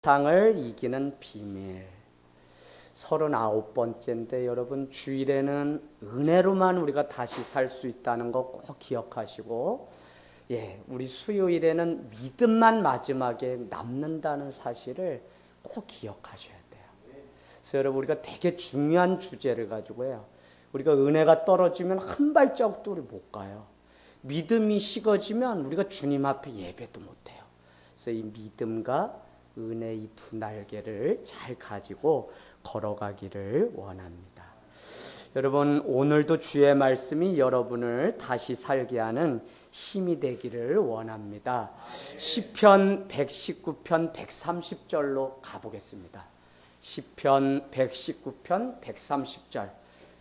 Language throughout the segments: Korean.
세상을 이기는 비밀. 39번째인데 여러분, 주일에는 은혜로만 우리가 다시 살 수 있다는 거 꼭 기억하시고, 우리 수요일에는 믿음만 마지막에 남는다는 사실을 꼭 기억하셔야 돼요. 그래서 여러분, 우리가 되게 중요한 주제를 가지고 해요. 우리가 은혜가 떨어지면 한 발자국도 우리 못 가요. 믿음이 식어지면 우리가 주님 앞에 예배도 못 해요. 그래서 이 믿음과 은혜 이 두 날개를 잘 가지고 걸어가기를 원합니다. 여러분, 오늘도 주의 말씀이 여러분을 다시 살게 하는 힘이 되기를 원합니다. 시편 119편 130절로 가보겠습니다. 시편 119편 130절.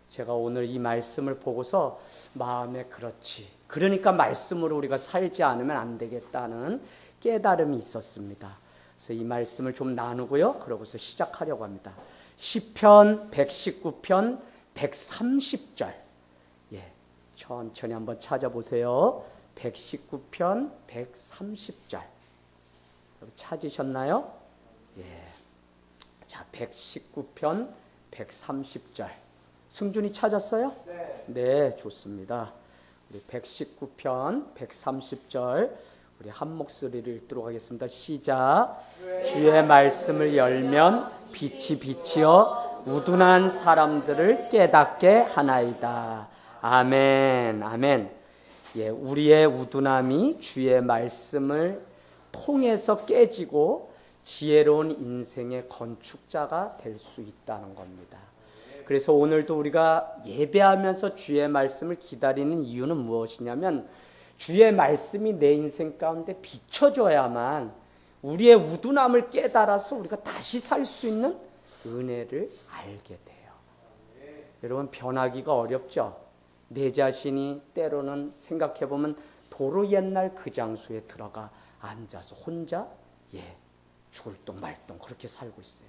제가 오늘 이 말씀을 보고서 마음에 그렇지, 그러니까 말씀으로 우리가 살지 않으면 안 되겠다는 깨달음이 있었습니다. 그래서 이 말씀을 좀 나누고요, 그러고서 시작하려고 합니다. 시편 119편 130절. 천천히 한번 찾아보세요. 119편 130절. 찾으셨나요? 자, 119편 130절. 승준이 찾았어요? 네, 좋습니다. 우리 119편 130절 우리 한 목소리를 읽도록 하겠습니다. 시작. 주의 말씀을 열면 빛이 비치어 우둔한 사람들을 깨닫게 하나이다. 아멘. 아멘. 우리의 우둔함이 주의 말씀을 통해서 깨지고 지혜로운 인생의 건축자가 될 수 있다는 겁니다. 그래서 오늘도 우리가 예배하면서 주의 말씀을 기다리는 이유는 무엇이냐면, 주의 말씀이 내 인생 가운데 비춰져야만 우리의 우둔함을 깨달아서 우리가 다시 살 수 있는 은혜를 알게 돼요. 여러분, 변하기가 어렵죠? 내 자신이 때로는 생각해보면 도로 옛날 그 장소에 들어가 앉아서 혼자 죽을똥말똥 그렇게 살고 있어요.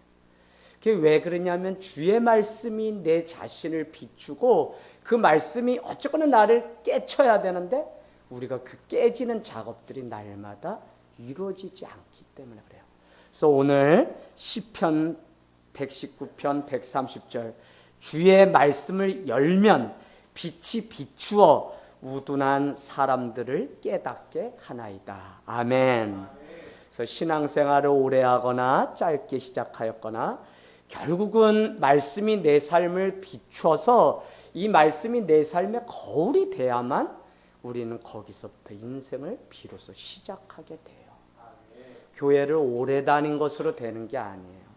그게 왜 그러냐면 주의 말씀이 내 자신을 비추고 그 말씀이 어쨌거나 나를 깨쳐야 되는데 우리가 그 깨지는 작업들이 날마다 이루어지지 않기 때문에 그래요. 그래서 오늘 시편 119편 130절 주의 말씀을 열면 빛이 비추어 우둔한 사람들을 깨닫게 하나이다. 아멘. 그래서 신앙생활을 오래 하거나 짧게 시작하였거나 결국은 말씀이 내 삶을 비추어서 이 말씀이 내 삶의 거울이 돼야만 우리는 거기서부터 인생을 비로소 시작하게 돼요. 교회를 오래 다닌 것으로 되는 게 아니에요.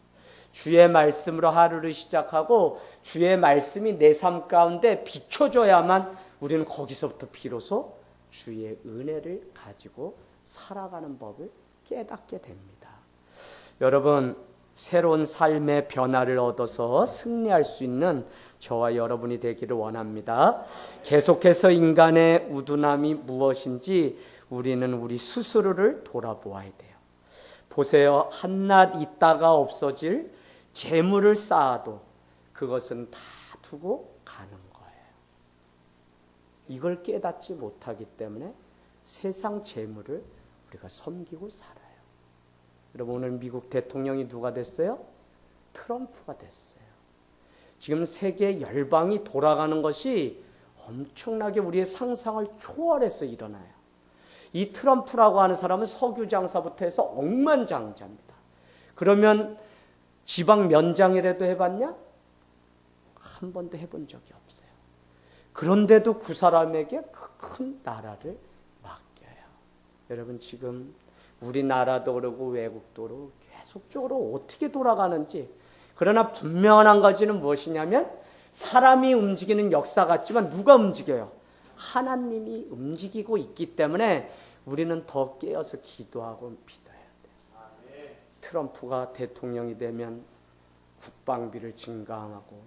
주의 말씀으로 하루를 시작하고 주의 말씀이 내 삶 가운데 비춰져야만 우리는 거기서부터 비로소 주의 은혜를 가지고 살아가는 법을 깨닫게 됩니다. 여러분, 새로운 삶의 변화를 얻어서 승리할 수 있는 저와 여러분이 되기를 원합니다. 계속해서 인간의 우둔함이 무엇인지 우리는 우리 스스로를 돌아보아야 돼요. 보세요. 한낱 있다가 없어질 재물을 쌓아도 그것은 다 두고 가는 거예요. 이걸 깨닫지 못하기 때문에 세상 재물을 우리가 섬기고 살아요. 여러분, 오늘 미국 대통령이 누가 됐어요? 트럼프가 됐어요. 지금 세계 열방이 돌아가는 것이 엄청나게 우리의 상상을 초월해서 일어나요. 이 트럼프라고 하는 사람은 석유 장사부터 해서 억만장자입니다. 그러면 지방 면장이라도 해봤냐? 한 번도 해본 적이 없어요. 그런데도 그 사람에게 그 큰 나라를 맡겨요. 여러분, 지금 우리나라도 그러고 외국도 그러고 계속적으로 어떻게 돌아가는지, 그러나 분명한 한 가지는 무엇이냐면 사람이 움직이는 역사 같지만 누가 움직여요? 하나님이 움직이고 있기 때문에 우리는 더 깨어서 기도하고 믿어야 돼요. 트럼프가 대통령이 되면 국방비를 증강하고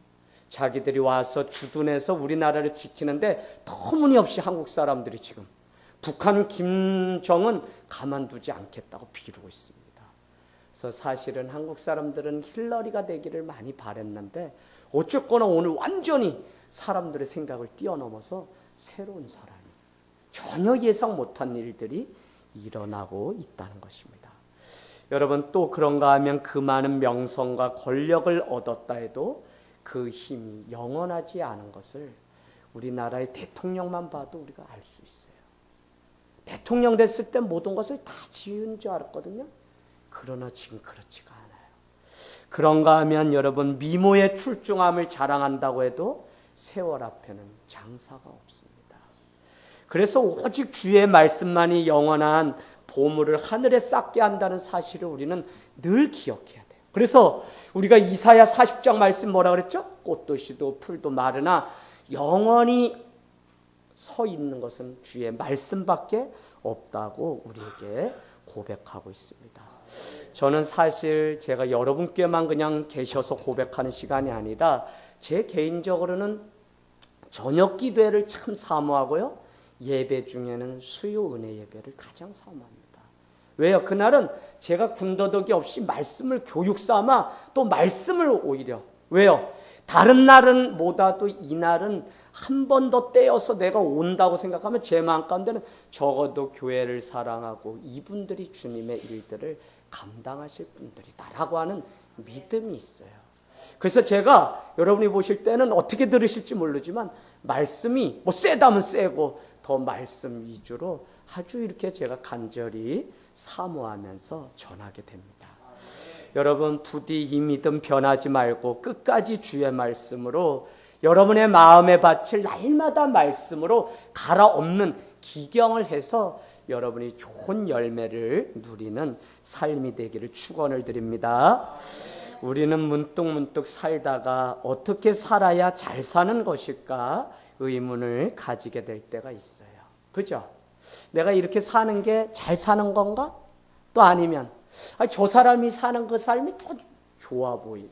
자기들이 와서 주둔해서 우리나라를 지키는데 터무니없이 한국 사람들이 지금 북한 김정은 가만두지 않겠다고 비르고 있습니다. 그래서 사실은 한국 사람들은 힐러리가 되기를 많이 바랬는데 어쨌거나 오늘 완전히 사람들의 생각을 뛰어넘어서 새로운 사람이 전혀 예상 못한 일들이 일어나고 있다는 것입니다. 여러분 또 그런가 하면 그 많은 명성과 권력을 얻었다 해도 그 힘이 영원하지 않은 것을 우리나라의 대통령만 봐도 우리가 알 수 있어요. 대통령 됐을 때 모든 것을 다 지은 줄 알았거든요. 그러나 지금 그렇지가 않아요. 그런가 하면 여러분 미모의 출중함을 자랑한다고 해도 세월 앞에는 장사가 없습니다. 그래서 오직 주의 말씀만이 영원한 보물을 하늘에 쌓게 한다는 사실을 우리는 늘 기억해야 돼요. 그래서 우리가 이사야 40장 말씀 뭐라 그랬죠? 꽃도 시도 풀도 마르나 영원히 서 있는 것은 주의 말씀밖에 없다고 우리에게 고백하고 있습니다. 저는 사실 제가 여러분께만 그냥 계셔서 고백하는 시간이 아니라 제 개인적으로는 저녁 기도회를 참 사모하고요. 예배 중에는 수요 은혜 예배를 가장 사모합니다. 왜요? 그날은 제가 군더더기 없이 말씀을 교육 삼아 또 말씀을 오히려 왜요? 다른 날은 못와도 이날은 한 번 더 떼어서 내가 온다고 생각하면 제 마음 가운데는 적어도 교회를 사랑하고 이분들이 주님의 일들을 감당하실 분들이다라고 하는 믿음이 있어요. 그래서 제가 여러분이 보실 때는 어떻게 들으실지 모르지만 말씀이 뭐 세다면 세고 더 말씀 위주로 아주 이렇게 제가 간절히 사모하면서 전하게 됩니다. 여러분 부디 이 믿음 변하지 말고 끝까지 주의 말씀으로 여러분의 마음의 밭을 날마다 말씀으로 갈아엎는 기경을 해서 여러분이 좋은 열매를 누리는 삶이 되기를 축원을 드립니다. 우리는 문득문득 살다가 어떻게 살아야 잘 사는 것일까 의문을 가지게 될 때가 있어요. 그죠? 내가 이렇게 사는 게 잘 사는 건가? 또 아니면 저 사람이 사는 그 삶이 더 좋아 보이고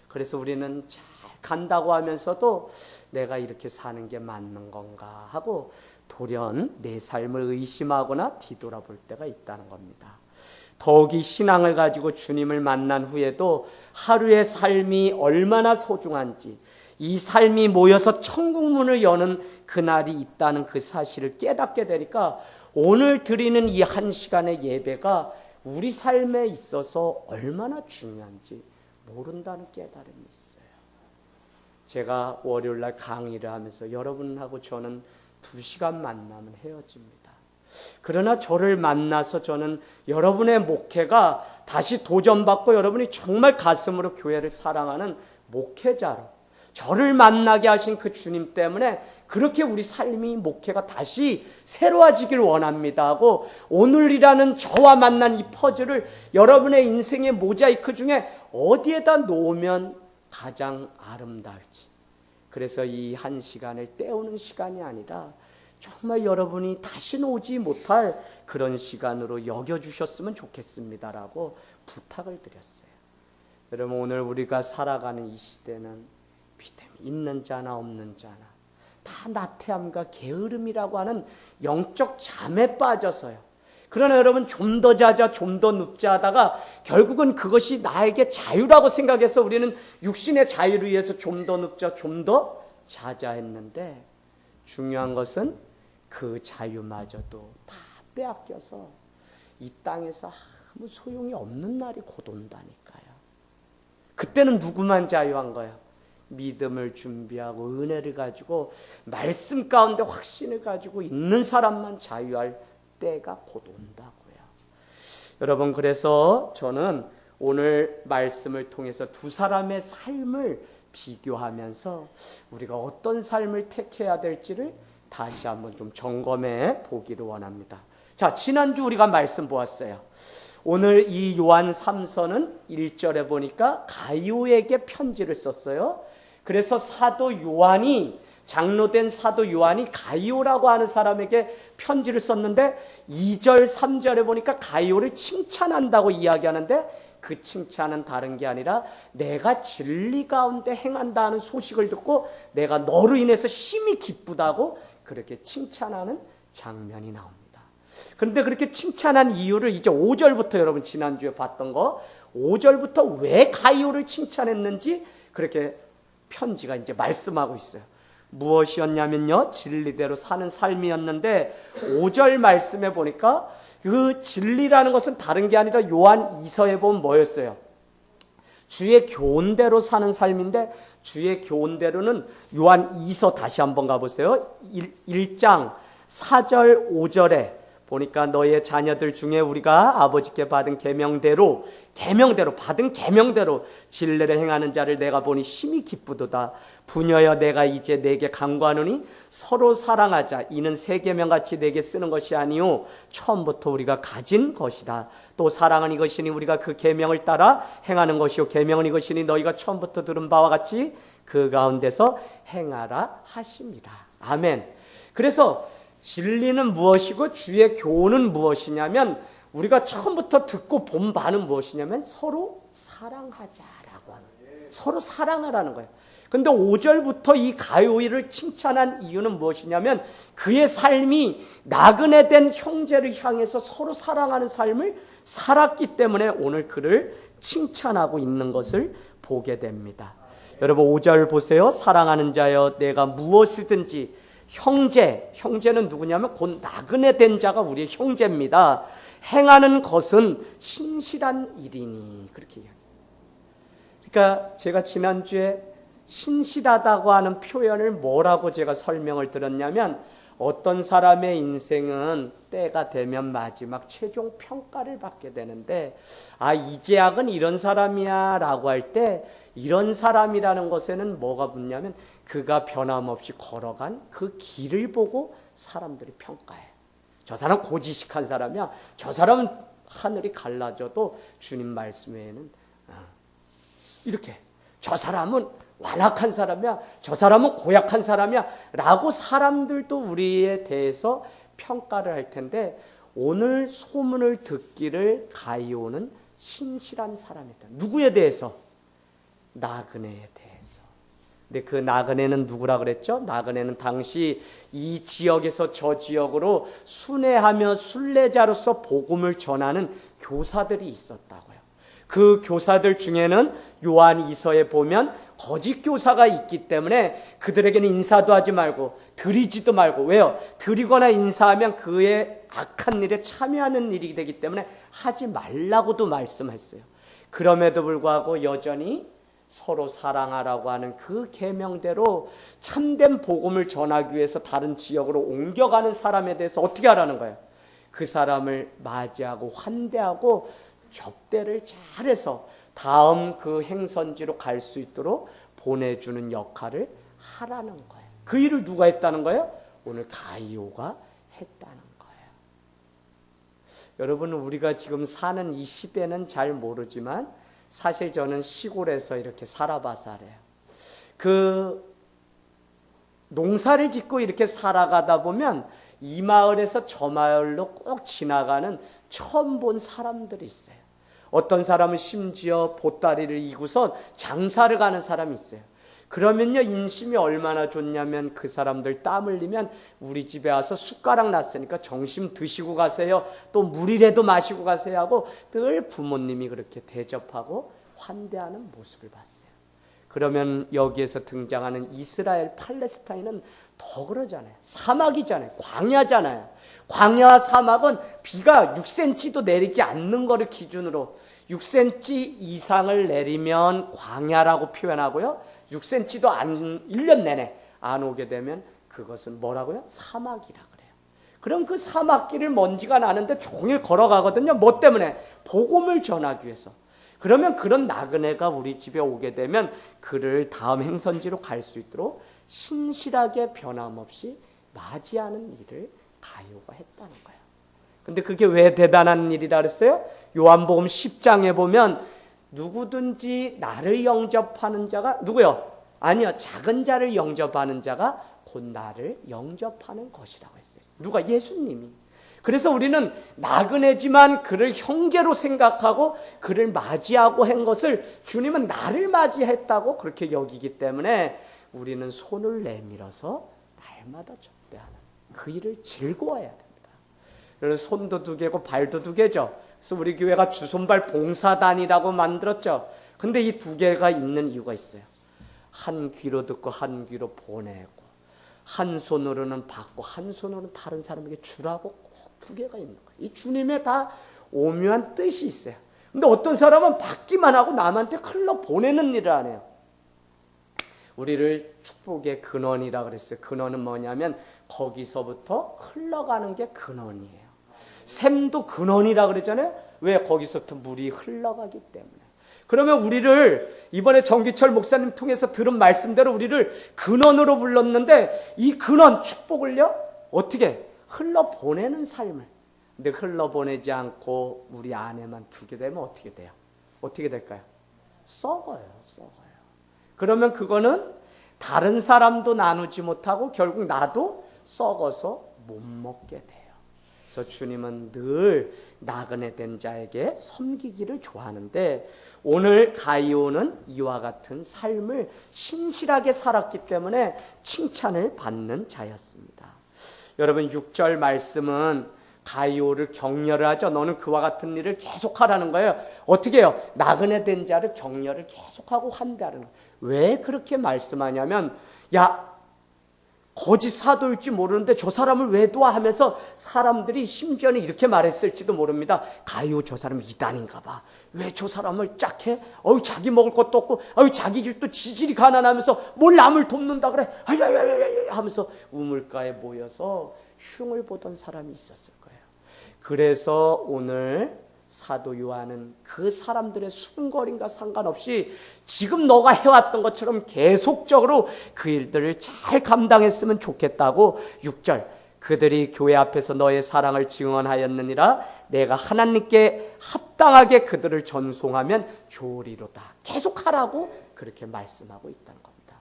그래서 우리는 잘 간다고 하면서도 내가 이렇게 사는 게 맞는 건가 하고 돌연 내 삶을 의심하거나 뒤돌아볼 때가 있다는 겁니다. 더욱이 신앙을 가지고 주님을 만난 후에도 하루의 삶이 얼마나 소중한지 이 삶이 모여서 천국문을 여는 그날이 있다는 그 사실을 깨닫게 되니까 오늘 드리는 이 한 시간의 예배가 우리 삶에 있어서 얼마나 중요한지 모른다는 깨달음이 있어요. 제가 월요일날 강의를 하면서 여러분하고 저는 2시간 만나면 헤어집니다. 그러나 저를 만나서 저는 여러분의 목회가 다시 도전받고 여러분이 정말 가슴으로 교회를 사랑하는 목회자로 저를 만나게 하신 그 주님 때문에 그렇게 우리 삶이 목회가 다시 새로워지길 원합니다 하고 오늘이라는 저와 만난 이 퍼즐을 여러분의 인생의 모자이크 중에 어디에다 놓으면 가장 아름다울지 그래서 이 한 시간을 때우는 시간이 아니라 정말 여러분이 다시는 오지 못할 그런 시간으로 여겨주셨으면 좋겠습니다라고 부탁을 드렸어요. 여러분 오늘 우리가 살아가는 이 시대는 믿음이 있는 자나 없는 자나 다 나태함과 게으름이라고 하는 영적 잠에 빠져서요. 그러나 여러분 좀 더 자자 좀 더 눕자 하다가 결국은 그것이 나에게 자유라고 생각해서 우리는 육신의 자유를 위해서 좀 더 눕자 좀 더 자자 했는데 중요한 것은 그 자유마저도 다 빼앗겨서 이 땅에서 아무 소용이 없는 날이 곧 온다니까요. 그때는 누구만 자유한 거예요? 믿음을 준비하고 은혜를 가지고 말씀 가운데 확신을 가지고 있는 사람만 자유할 때가 곧 온다고요. 여러분 그래서 저는 오늘 말씀을 통해서 두 사람의 삶을 비교하면서 우리가 어떤 삶을 택해야 될지를 다시 한번 좀 점검해 보기를 원합니다. 자, 지난주 우리가 말씀 보았어요. 오늘 이 요한 3서는 1절에 보니까 가이오에게 편지를 썼어요. 그래서 사도 요한이 장로된 사도 요한이 가이오라고 하는 사람에게 편지를 썼는데 2절 3절에 보니까 가이오를 칭찬한다고 이야기하는데 그 칭찬은 다른 게 아니라 내가 진리 가운데 행한다는 소식을 듣고 내가 너로 인해서 심히 기쁘다고 그렇게 칭찬하는 장면이 나옵니다. 그런데 그렇게 칭찬한 이유를 이제 5절부터 여러분 지난주에 봤던 거 5절부터 왜 가이오를 칭찬했는지 그렇게 편지가 이제 말씀하고 있어요. 무엇이었냐면요 진리대로 사는 삶이었는데 5절 말씀에 보니까 그 진리라는 것은 다른 게 아니라 요한 2서에 보면 뭐였어요? 주의 교훈대로 사는 삶인데, 주의 교훈대로는 요한 2서 다시 한번 가보세요. 1장 4절 5절에 보니까 너의 자녀들 중에 우리가 아버지께 받은 계명대로 받은 계명대로 진리를 행하는 자를 내가 보니 심히 기쁘도다. 부녀여 내가 이제 내게 간구하노니 서로 사랑하자. 이는 새 계명같이 내게 쓰는 것이 아니요 처음부터 우리가 가진 것이다. 또 사랑은 이것이니 우리가 그 계명을 따라 행하는 것이요 계명은 이것이니 너희가 처음부터 들은 바와 같이 그 가운데서 행하라 하심이라. 아멘. 그래서 진리는 무엇이고 주의 교훈은 무엇이냐면, 우리가 처음부터 듣고 본 바는 무엇이냐면 서로 사랑하자라고 하는 거예요. 서로 사랑하라는 거예요. 근데 5절부터 이 가요이를 칭찬한 이유는 무엇이냐면, 그의 삶이 나그네 된 형제를 향해서 서로 사랑하는 삶을 살았기 때문에 오늘 그를 칭찬하고 있는 것을 보게 됩니다. 여러분 5절 보세요. 사랑하는 자여 내가 무엇이든지, 형제는 누구냐면 곧 나그네 된 자가 우리의 형제입니다. 행하는 것은 신실한 일이니, 그렇게 이야기해요. 그러니까 제가 지난주에 신실하다고 하는 표현을 뭐라고 제가 설명을 드렸냐면, 어떤 사람의 인생은 때가 되면 마지막 최종 평가를 받게 되는데, 이 제약은 이런 사람이야 라고 할 때, 이런 사람이라는 것에는 뭐가 붙냐면 그가 변함없이 걸어간 그 길을 보고 사람들이 평가해. 저 사람 고지식한 사람이야, 저 사람은 하늘이 갈라져도 주님 말씀 외에는 이렇게, 저 사람은 완악한 사람이야, 저 사람은 고약한 사람이야 라고 사람들도 우리에 대해서 평가를 할 텐데, 오늘 소문을 듣기를 가이오는 신실한 사람이다. 누구에 대해서? 나그네에 대해서. 근데 그 나그네는 누구라 그랬죠? 나그네는 당시 이 지역에서 저 지역으로 순회하며 순례자로서 복음을 전하는 교사들이 있었다고요. 그 교사들 중에는 요한 2서에 보면 거짓 교사가 있기 때문에 그들에게는 인사도 하지 말고 드리지도 말고. 왜요? 드리거나 인사하면 그의 악한 일에 참여하는 일이 되기 때문에 하지 말라고도 말씀했어요. 그럼에도 불구하고 여전히 서로 사랑하라고 하는 그 계명대로 참된 복음을 전하기 위해서 다른 지역으로 옮겨가는 사람에 대해서 어떻게 하라는 거예요? 그 사람을 맞이하고 환대하고 접대를 잘해서 다음 그 행선지로 갈 수 있도록 보내주는 역할을 하라는 거예요. 그 일을 누가 했다는 거예요? 오늘 가이오가 했다는 거예요. 여러분, 우리가 지금 사는 이 시대는 잘 모르지만 사실 저는 시골에서 이렇게 살아봐서 알아요. 그 농사를 짓고 이렇게 살아가다 보면 이 마을에서 저 마을로 꼭 지나가는 처음 본 사람들이 있어요. 어떤 사람은 심지어 보따리를 이고선 장사를 가는 사람이 있어요. 그러면요, 인심이 얼마나 좋냐면 그 사람들 땀 흘리면 우리 집에 와서 숟가락 놨으니까 점심 드시고 가세요, 또 물이라도 마시고 가세요 하고 늘 부모님이 그렇게 대접하고 환대하는 모습을 봤어요. 그러면 여기에서 등장하는 이스라엘 팔레스타인은 더 그러잖아요. 사막이잖아요. 광야잖아요. 광야와 사막은 비가 6cm도 내리지 않는 것을 기준으로 6cm 이상을 내리면 광야라고 표현하고요, 6cm도 1년 내내 안 오게 되면 그것은 뭐라고요? 사막이라 그래요. 그럼 그 사막길을 먼지가 나는데 종일 걸어가거든요. 뭐 때문에? 복음을 전하기 위해서. 그러면 그런 나그네가 우리 집에 오게 되면 그를 다음 행선지로 갈 수 있도록 신실하게 변함없이 맞이하는 일을 가요가 했다는 거예요. 근데 그게 왜 대단한 일이라 그랬어요? 요한복음 10장에 보면 누구든지 나를 영접하는 자가 누구요? 아니요, 작은 자를 영접하는 자가 곧 나를 영접하는 것이라고 했어요. 누가? 예수님이. 그래서 우리는 나그네지만 그를 형제로 생각하고 그를 맞이하고 한 것을 주님은 나를 맞이했다고 그렇게 여기기 때문에 우리는 손을 내밀어서 날마다 접대하는 그 일을 즐거워해야 됩니다. 그래서 손도 2개고 발도 2개죠. 그래서 우리 교회가 주손발 봉사단이라고 만들었죠. 근데 이 2개가 있는 이유가 있어요. 한 귀로 듣고 한 귀로 보내고, 한 손으로는 받고 한 손으로는 다른 사람에게 주라고 꼭 두 개가 있는 거예요. 이 주님의 다 오묘한 뜻이 있어요. 근데 어떤 사람은 받기만 하고 남한테 흘러보내는 일을 안 해요. 우리를 축복의 근원이라 그랬어요. 근원은 뭐냐면 거기서부터 흘러가는 게 근원이에요. 샘도 근원이라 그랬잖아요. 왜? 거기서부터 물이 흘러가기 때문에. 그러면 우리를 이번에 정기철 목사님 통해서 들은 말씀대로 우리를 근원으로 불렀는데 이 근원 축복을요 어떻게 흘러보내는 삶을. 근데 흘러보내지 않고 우리 안에만 두게 되면 어떻게 돼요? 어떻게 될까요? 썩어요. 그러면 그거는 다른 사람도 나누지 못하고 결국 나도 썩어서 못 먹게 돼요. 그래서 주님은 늘 나그네 된 자에게 섬기기를 좋아하는데 오늘 가이오는 이와 같은 삶을 신실하게 살았기 때문에 칭찬을 받는 자였습니다. 여러분 6절 말씀은 가이오를 격려를 하죠. 너는 그와 같은 일을 계속하라는 거예요. 어떻게 해요? 나그네 된 자를 격려를 계속하고 환대하는 거예요. 왜 그렇게 말씀하냐면 야 거짓 사도일지 모르는데 저 사람을 왜 도와 하면서 사람들이 심지어는 이렇게 말했을지도 모릅니다. 가이오 저 사람 이단인가 봐. 왜 저 사람을 짝해? 자기 먹을 것도 없고 자기 집도 지질이 가난하면서 뭘 남을 돕는다 그래? 하면서 우물가에 모여서 흉을 보던 사람이 있었을 거예요. 그래서 오늘 사도 요한은 그 사람들의 수군거림과 상관없이 지금 너가 해왔던 것처럼 계속적으로 그 일들을 잘 감당했으면 좋겠다고 6절 그들이 교회 앞에서 너의 사랑을 증언하였느니라 내가 하나님께 합당하게 그들을 전송하면 좋으리로다. 계속하라고 그렇게 말씀하고 있다는 겁니다.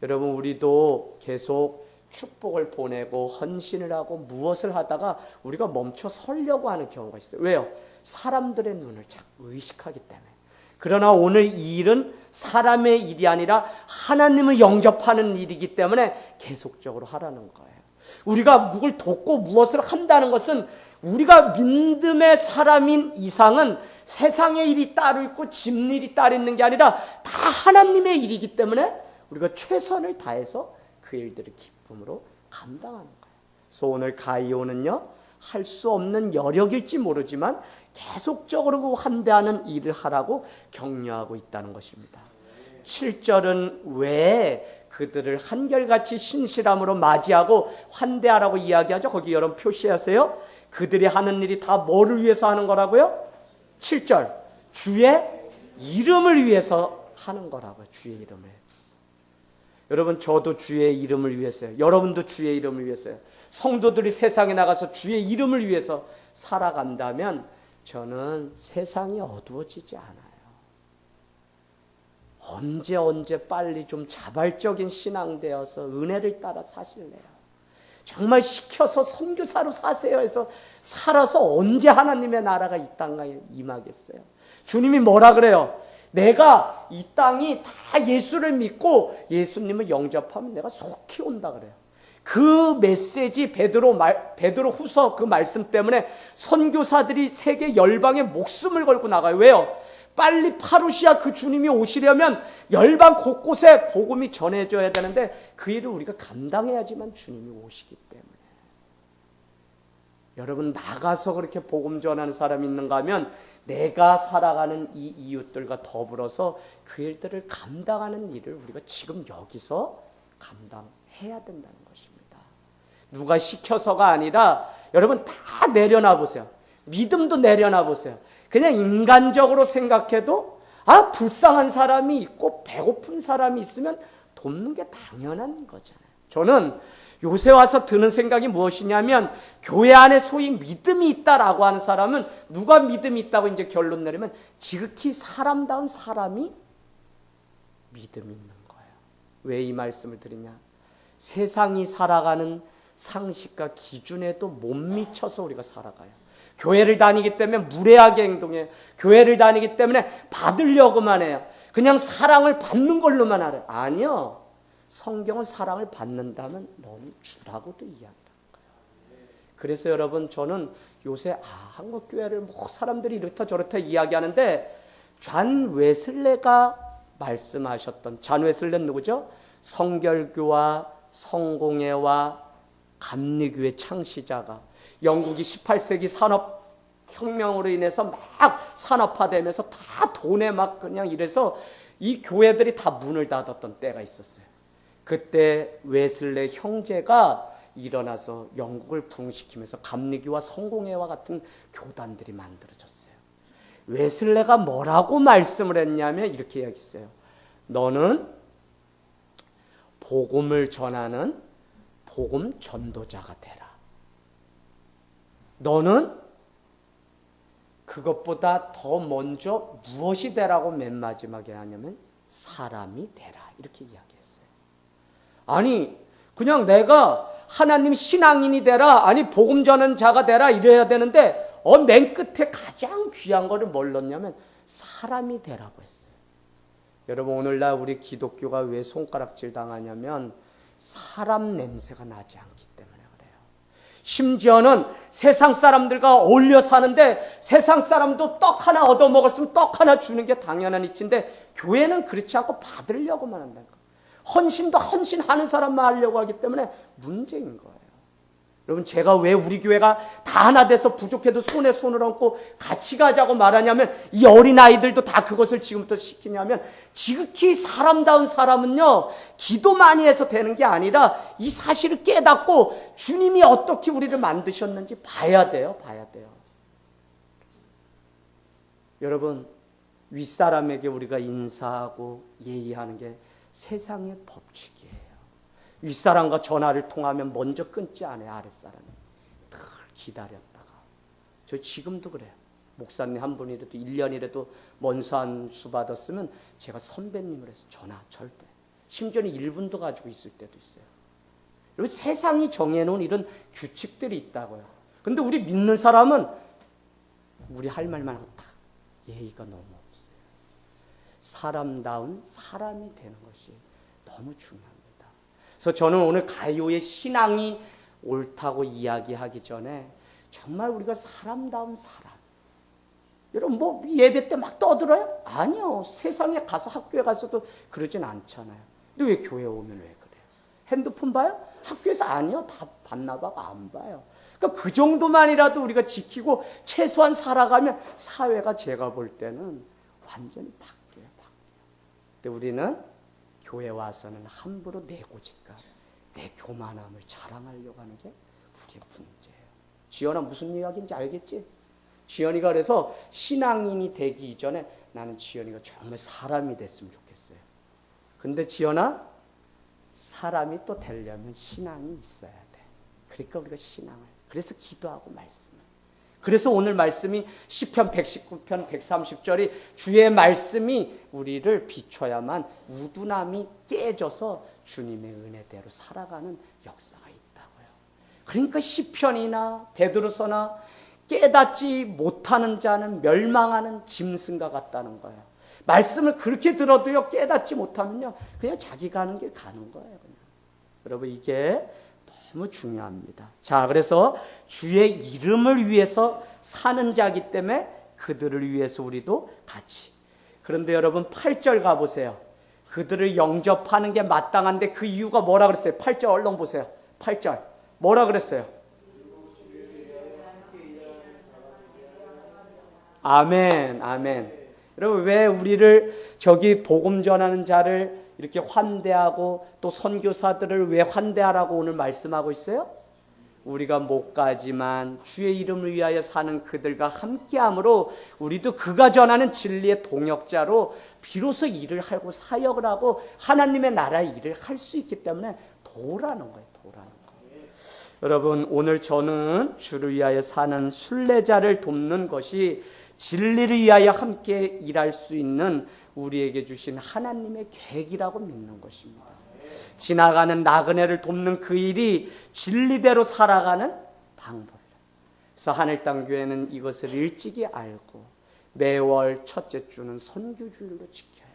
여러분 우리도 계속 축복을 보내고 헌신을 하고 무엇을 하다가 우리가 멈춰 서려고 하는 경우가 있어요. 왜요? 사람들의 눈을 자꾸 의식하기 때문에. 그러나 오늘 이 일은 사람의 일이 아니라 하나님을 영접하는 일이기 때문에 계속적으로 하라는 거예요. 우리가 누굴 돕고 무엇을 한다는 것은 우리가 믿음의 사람인 이상은 세상의 일이 따로 있고 집일이 따로 있는 게 아니라 다 하나님의 일이기 때문에 우리가 최선을 다해서 그 일들을 기쁨으로 감당하는 거예요. 그래서 오늘 가이오는요 할 수 없는 여력일지 모르지만 계속적으로 환대하는 일을 하라고 격려하고 있다는 것입니다. 7절은 왜 그들을 한결같이 신실함으로 맞이하고 환대하라고 이야기하죠? 거기 여러분 표시하세요. 그들이 하는 일이 다 뭐를 위해서 하는 거라고요? 7절 주의 이름을 위해서 하는 거라고요. 주의 이름을. 여러분 저도 주의 이름을 위해서요. 여러분도 주의 이름을 위해서요. 성도들이 세상에 나가서 주의 이름을 위해서 살아간다면 저는 세상이 어두워지지 않아요. 언제 빨리 좀 자발적인 신앙 되어서 은혜를 따라 사실래요. 정말 시켜서 선교사로 사세요 해서 살아서 언제 하나님의 나라가 이 땅에 임하겠어요. 주님이 뭐라 그래요? 내가 이 땅이 다 예수를 믿고 예수님을 영접하면 내가 속히 온다 그래요. 그 메시지 베드로 후서 그 말씀 때문에 선교사들이 세계 열방에 목숨을 걸고 나가요. 왜요? 빨리 파루시아 그 주님이 오시려면 열방 곳곳에 복음이 전해져야 되는데 그 일을 우리가 감당해야지만 주님이 오시기 때문에. 여러분 나가서 그렇게 복음 전하는 사람이 있는가 하면 내가 살아가는 이 이웃들과 더불어서 그 일들을 감당하는 일을 우리가 지금 여기서 감당해야 된다는 것입니다. 누가 시켜서가 아니라 여러분 다 내려놔 보세요. 믿음도 내려놔 보세요. 그냥 인간적으로 생각해도 불쌍한 사람이 있고 배고픈 사람이 있으면 돕는 게 당연한 거잖아요. 저는 요새 와서 드는 생각이 무엇이냐면 교회 안에 소위 믿음이 있다라고 하는 사람은 누가 믿음이 있다고 이제 결론 내리면 지극히 사람다운 사람이 믿음이 있는 거예요. 왜 이 말씀을 드리냐? 세상이 살아가는 상식과 기준에도 못 미쳐서 우리가 살아가요. 교회를 다니기 때문에 무례하게 행동해요. 교회를 다니기 때문에 받으려고만 해요. 그냥 사랑을 받는 걸로만 알아요. 아니요. 성경은 사랑을 받는다면 너는 주라고도 이야기하는 거예요. 그래서 여러분 저는 요새 한국교회를 뭐 사람들이 이렇다 저렇다 이야기하는데 잔 웨슬레가 말씀하셨던 잔 웨슬레는 누구죠? 성결교와 성공회와 감리교회 창시자가 영국이 18세기 산업혁명으로 인해서 막 산업화되면서 다 돈에 막 그냥 이래서 이 교회들이 다 문을 닫았던 때가 있었어요. 그때 웨슬레 형제가 일어나서 영국을 부흥시키면서 감리교와 성공회와 같은 교단들이 만들어졌어요. 웨슬레가 뭐라고 말씀을 했냐면 이렇게 이야기했어요. 너는 복음을 전하는 복음 전도자가 되라. 너는 그것보다 더 먼저 무엇이 되라고 맨 마지막에 하냐면 사람이 되라. 이렇게 이야기했어요. 아니 그냥 내가 하나님 신앙인이 되라, 아니 복음 전하는 자가 되라 이래야 되는데 맨 끝에 가장 귀한 거를 뭘 넣냐면 사람이 되라고 했어요. 여러분 오늘날 우리 기독교가 왜 손가락질 당하냐면 사람 냄새가 나지 않기 때문에 그래요. 심지어는 세상 사람들과 어울려 사는데 세상 사람도 떡 하나 얻어먹었으면 떡 하나 주는 게 당연한 이치인데 교회는 그렇지 않고 받으려고만 한다니까. 헌신도 헌신하는 사람만 하려고 하기 때문에 문제인 거예요. 여러분 제가 왜 우리 교회가 다 하나 돼서 부족해도 손에 손을 얹고 같이 가자고 말하냐면 이 어린아이들도 다 그것을 지금부터 시키냐면 지극히 사람다운 사람은요 기도 많이 해서 되는 게 아니라 이 사실을 깨닫고 주님이 어떻게 우리를 만드셨는지 봐야 돼요. 여러분 윗사람에게 우리가 인사하고 예의하는 게 세상의 법칙이에요. 윗사람과 전화를 통하면 먼저 끊지 않아요. 아랫사람이 늘 기다렸다가. 저 지금도 그래요. 목사님 한 분이라도 1년이라도 먼서 한 수 받았으면 제가 선배님을 해서 전화 절대. 심지어는 1분도 가지고 있을 때도 있어요. 여러분 세상이 정해놓은 이런 규칙들이 있다고요. 근데 우리 믿는 사람은 우리 할 말만 하고 다 예의가 너무 없어요. 사람다운 사람이 되는 것이 너무 중요합니다. 그래서 저는 오늘 가요의 신앙이 옳다고 이야기하기 전에 정말 우리가 사람다운 사람. 여러분 뭐 예배 때 막 떠들어요? 아니요. 세상에 가서 학교에 가서도 그러진 않잖아요. 근데 왜 교회 오면 왜 그래요? 핸드폰 봐요? 학교에서 아니요. 다 봤나 봐. 안 봐요. 그러니까 그 정도만이라도 우리가 지키고 최소한 살아가면 사회가 제가 볼 때는 완전히 바뀌어요. 근데 우리는 교회 와서는 함부로 내 고집과 내 교만함을 자랑하려고 하는 게 우리의 문제예요. 지연아 무슨 이야기인지 알겠지? 지연이가 그래서 신앙인이 되기 이전에 나는 지연이가 정말 사람이 됐으면 좋겠어요. 근데 지연아 사람이 또 되려면 신앙이 있어야 돼. 그러니까 우리가 신앙을 그래서 기도하고 말씀을. 그래서 오늘 말씀이 시편 119편 130절이 주의 말씀이 우리를 비춰야만 우둔함이 깨져서 주님의 은혜대로 살아가는 역사가 있다고요. 그러니까 시편이나 베드로서나 깨닫지 못하는 자는 멸망하는 짐승과 같다는 거예요. 말씀을 그렇게 들어도요 깨닫지 못하면요 그냥 자기 가는 길 가는 거예요. 그냥. 여러분 이게 너무 중요합니다. 자, 그래서 주의 이름을 위해서 사는 자기 때문에 그들을 위해서 우리도 같이. 그런데 여러분 8절 가보세요. 그들을 영접하는 게 마땅한데 그 이유가 뭐라 그랬어요? 8절 얼른 보세요. 8절 뭐라 그랬어요? 아멘, 아멘. 여러분 왜 우리를 저기 복음 전하는 자를 이렇게 환대하고 또 선교사들을 왜 환대하라고 오늘 말씀하고 있어요? 우리가 못 가지만 주의 이름을 위하여 사는 그들과 함께함으로 우리도 그가 전하는 진리의 동역자로 비로소 일을 하고 사역을 하고 하나님의 나라의 일을 할 수 있기 때문에 도라는 거예요. 여러분 오늘 저는 주를 위하여 사는 순례자를 돕는 것이 진리를 위하여 함께 일할 수 있는 우리에게 주신 하나님의 계획이라고 믿는 것입니다. 지나가는 나그네를 돕는 그 일이 진리대로 살아가는 방법이에요. 그래서 하늘땅교회는 이것을 일찍이 알고 매월 첫째 주는 선교주일로 지켜요.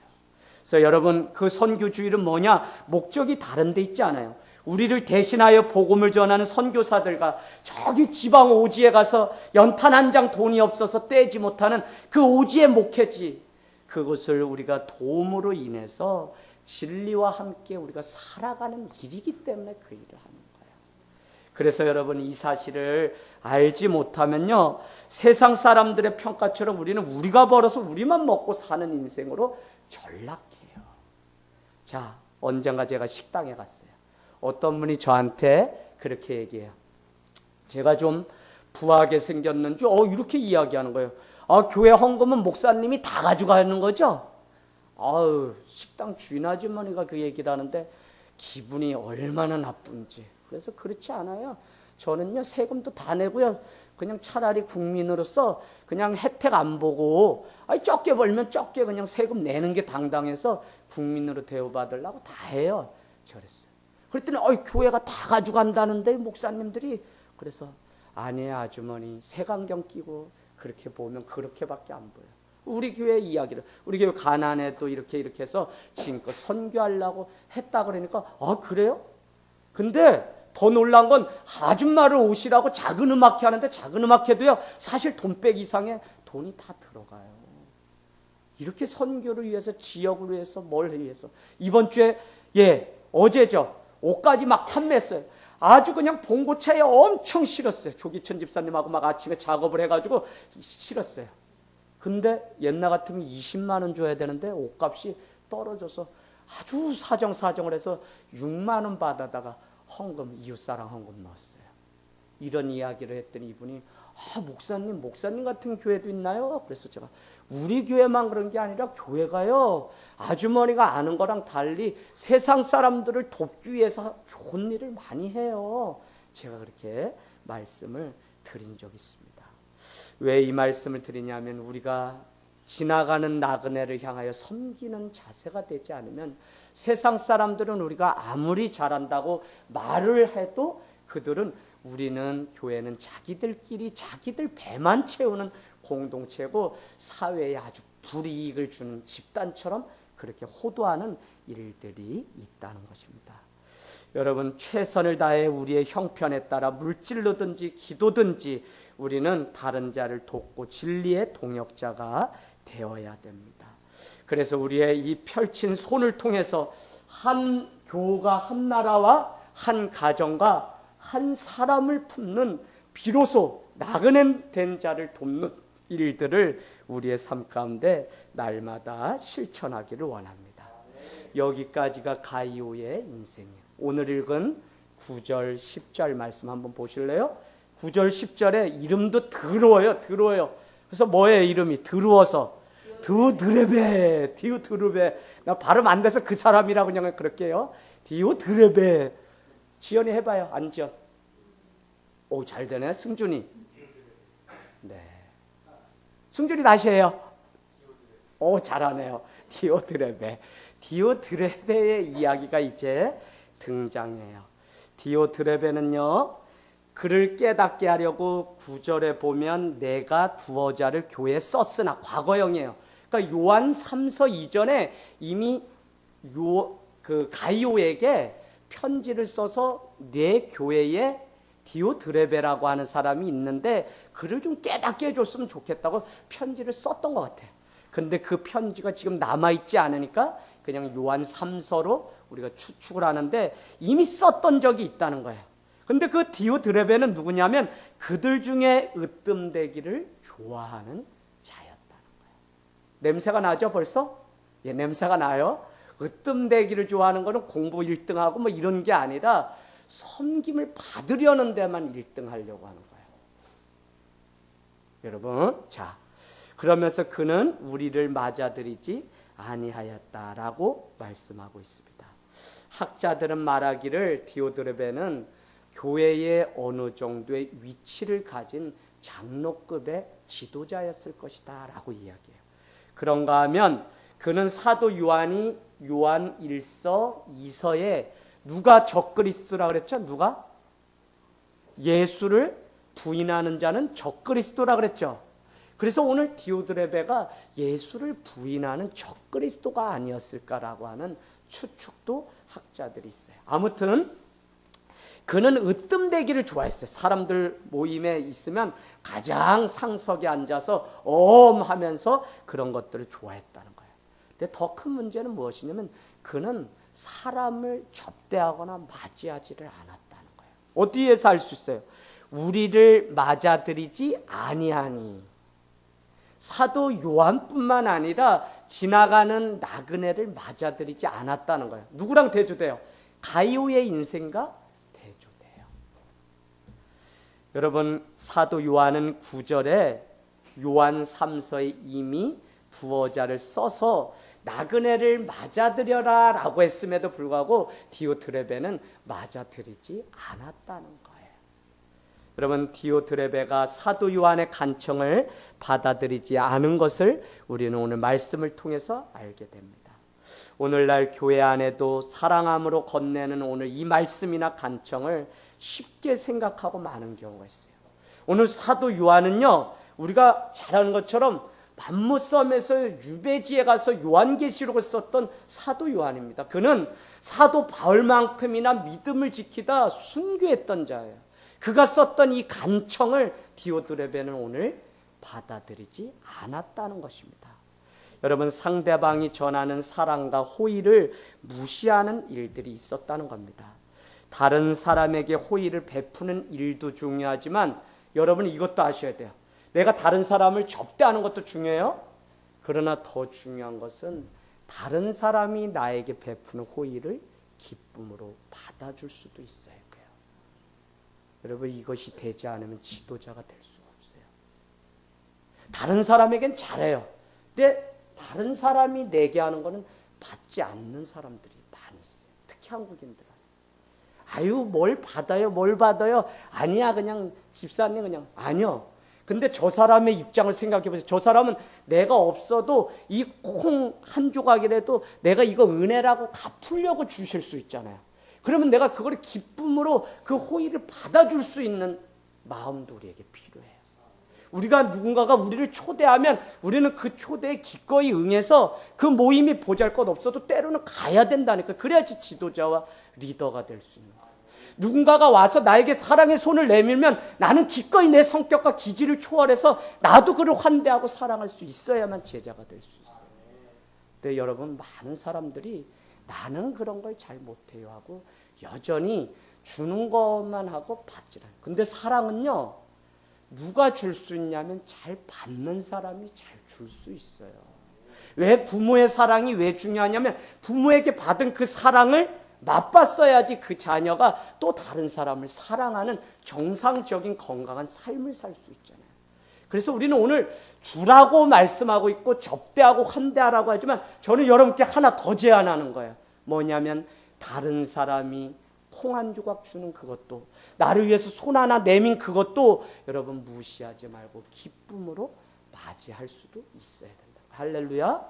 그래서 여러분 그 선교주일은 뭐냐? 목적이 다른 데 있지 않아요. 우리를 대신하여 복음을 전하는 선교사들과 저기 지방 오지에 가서 연탄 한 장 돈이 없어서 떼지 못하는 그 오지의 목회지, 그것을 우리가 도움으로 인해서 진리와 함께 우리가 살아가는 일이기 때문에 그 일을 하는 거예요. 그래서 여러분 이 사실을 알지 못하면요, 세상 사람들의 평가처럼 우리는 우리가 벌어서 우리만 먹고 사는 인생으로 전락해요. 자, 언젠가 제가 식당에 갔어요. 어떤 분이 저한테 그렇게 얘기해요. 제가 좀 부하게 생겼는지 이렇게 이야기하는 거예요. 교회 헌금은 목사님이 다 가져가는 거죠? 식당 주인 아주머니가 그 얘기를 하는데 기분이 얼마나 나쁜지. 그래서 그렇지 않아요. 저는요, 세금도 다 내고요, 그냥 차라리 국민으로서 그냥 혜택 안 보고 적게 벌면 적게 그냥 세금 내는 게 당당해서 국민으로 대우받으려고 다 해요. 저랬어요. 그랬더니 교회가 다 가져간다는데 목사님들이. 그래서 아니에요, 아주머니, 색안경 끼고 그렇게 보면 그렇게밖에 안 보여. 우리 교회 이야기를, 우리 교회 가난해도 이렇게 해서 지금껏 선교하려고 했다 그러니까 그래요? 근데 더 놀란 건 아줌마를 오시라고 작은 음악회 하는데 작은 음악회도요, 사실 돈 빼기 이상의 돈이 다 들어가요. 이렇게 선교를 위해서, 지역을 위해서, 뭘 위해서. 이번 주에 어제죠, 옷까지 막 판매했어요. 아주 그냥 봉고차에 엄청 실었어요. 조기천 집사님하고 막 아침에 작업을 해가지고 실었어요. 근데 옛날 같으면 20만 원 줘야 되는데 옷값이 떨어져서 아주 사정을 해서 6만 원 받아다가 헌금, 이웃사랑 헌금 넣었어요. 이런 이야기를 했더니 이분이 목사님 같은 교회도 있나요? 그래서 제가 우리 교회만 그런 게 아니라 교회가요, 아주머니가 아는 거랑 달리 세상 사람들을 돕기 위해서 좋은 일을 많이 해요. 제가 그렇게 말씀을 드린 적이 있습니다. 왜 이 말씀을 드리냐면, 우리가 지나가는 나그네를 향하여 섬기는 자세가 되지 않으면 세상 사람들은 우리가 아무리 잘한다고 말을 해도 그들은, 우리는 교회는 자기들끼리 자기들 배만 채우는 공동체고 사회에 아주 불이익을 주는 집단처럼 그렇게 호도하는 일들이 있다는 것입니다. 여러분, 최선을 다해 우리의 형편에 따라 물질로든지 기도든지 우리는 다른 자를 돕고 진리의 동역자가 되어야 됩니다. 그래서 우리의 이 펼친 손을 통해서 한 교가, 한 나라와 한 가정과 한 사람을 품는, 비로소 나그네 된 자를 돕는 일들을 우리의 삶 가운데 날마다 실천하기를 원합니다. 여기까지가 가이오의 인생이에요. 오늘 읽은 9절 10절 말씀 한번 보실래요? 9절 10절에 이름도 더러워요. 그래서 뭐예요? 이름이 더러워서 디우드레베. 나 발음 안 돼서 그 사람이라고 그냥 그렇게 해요. 디우드레베. 지연이 해봐요. 안지연. 잘 되네. 승준이. 네. 승준이 다시 해요. 잘하네요. 디오드레베의 이야기가 이제 등장해요. 디오드레베는요, 그를 깨닫게 하려고 9절에 보면 내가 두어 자를 교회에 썼으나, 과거형이에요. 그러니까 요한 3서 이전에 이미 가이오에게 편지를 써서 내 교회에 디오드레베라고 하는 사람이 있는데 그를 좀 깨닫게 해줬으면 좋겠다고 편지를 썼던 것 같아요. 근데 그 편지가 지금 남아있지 않으니까 그냥 요한 3서로 우리가 추측을 하는데 이미 썼던 적이 있다는 거예요. 근데 그 디오드레베는 누구냐면 그들 중에 으뜸되기를 좋아하는 자였다는 거예요. 냄새가 나죠 벌써? 냄새가 나요. 으뜸되기를 좋아하는 거는 공부 1등하고 뭐 이런 게 아니라 섬김을 받으려는 데만 1등 하려고 하는 거예요. 여러분, 자, 그러면서 그는 우리를 맞아들이지 아니하였다라고 말씀하고 있습니다. 학자들은 말하기를 디오드레베는 교회의 어느 정도의 위치를 가진 장로급의 지도자였을 것이다 라고 이야기해요. 그런가 하면 그는 사도 요한이 요한 1서 2서에 누가 적그리스도라 그랬죠? 누가? 예수를 부인하는 자는 적그리스도라 그랬죠. 그래서 오늘 디오드레베가 예수를 부인하는 적그리스도가 아니었을까라고 하는 추측도 학자들이 있어요. 아무튼 그는 으뜸되기를 좋아했어요. 사람들 모임에 있으면 가장 상석에 앉아서 하면서 그런 것들을 좋아했다는 거예요. 근데 더 큰 문제는 무엇이냐면 그는 사람을 접대하거나 맞이하지를 않았다는 거예요. 어디에서 알 수 있어요? 우리를 맞아들이지 아니하니. 사도 요한뿐만 아니라 지나가는 나그네를 맞아들이지 않았다는 거예요. 누구랑 대조돼요? 가이오의 인생과 대조돼요. 여러분, 사도 요한은 9절에 요한 3서에 이미 부어자를 써서 나그네를 맞아들여라 라고 했음에도 불구하고 디오트레베는 맞아들이지 않았다는 거예요. 여러분, 디오트레베가 사도 요한의 간청을 받아들이지 않은 것을 우리는 오늘 말씀을 통해서 알게 됩니다. 오늘날 교회 안에도 사랑함으로 건네는 오늘 이 말씀이나 간청을 쉽게 생각하고 많은 경우가 있어요. 오늘 사도 요한은요, 우리가 잘 아는 것처럼 만모섬에서 유배지에 가서 요한계시록을 썼던 사도 요한입니다. 그는 사도 바울만큼이나 믿음을 지키다 순교했던 자예요. 그가 썼던 이 간청을 디오트레베는 오늘 받아들이지 않았다는 것입니다. 여러분, 상대방이 전하는 사랑과 호의를 무시하는 일들이 있었다는 겁니다. 다른 사람에게 호의를 베푸는 일도 중요하지만 여러분, 이것도 아셔야 돼요. 내가 다른 사람을 접대하는 것도 중요해요. 그러나 더 중요한 것은 다른 사람이 나에게 베푸는 호의를 기쁨으로 받아줄 수도 있어요. 여러분, 이것이 되지 않으면 지도자가 될 수가 없어요. 다른 사람에겐 잘해요. 근데 다른 사람이 내게 하는 거는 받지 않는 사람들이 많이 있어요. 특히 한국인들은. 아유, 뭘 받아요? 아니야, 그냥 집사님 그냥. 아니요. 근데 저 사람의 입장을 생각해 보세요. 저 사람은 내가 없어도 이 콩 한 조각이라도 내가 이거 은혜라고 갚으려고 주실 수 있잖아요. 그러면 내가 그걸 기쁨으로 그 호의를 받아줄 수 있는 마음도 우리에게 필요해요. 우리가 누군가가 우리를 초대하면 우리는 그 초대에 기꺼이 응해서 그 모임이 보잘것없어도 때로는 가야 된다니까. 그래야지 지도자와 리더가 될 수 있는 거예요. 누군가가 와서 나에게 사랑의 손을 내밀면 나는 기꺼이 내 성격과 기질을 초월해서 나도 그를 환대하고 사랑할 수 있어야만 제자가 될 수 있어요. 근데 여러분, 많은 사람들이 나는 그런 걸 잘 못해요 하고 여전히 주는 것만 하고 받지 않아요. 근데 사랑은요, 누가 줄 수 있냐면 잘 받는 사람이 잘 줄 수 있어요. 왜 부모의 사랑이 왜 중요하냐면 부모에게 받은 그 사랑을 맛봤어야지 그 자녀가 또 다른 사람을 사랑하는 정상적인 건강한 삶을 살 수 있잖아요. 그래서 우리는 오늘 주라고 말씀하고 있고 접대하고 환대하라고 하지만 저는 여러분께 하나 더 제안하는 거예요. 뭐냐면 다른 사람이 콩 한 조각 주는 그것도, 나를 위해서 손 하나 내민 그것도 여러분 무시하지 말고 기쁨으로 맞이할 수도 있어야 된다. 할렐루야.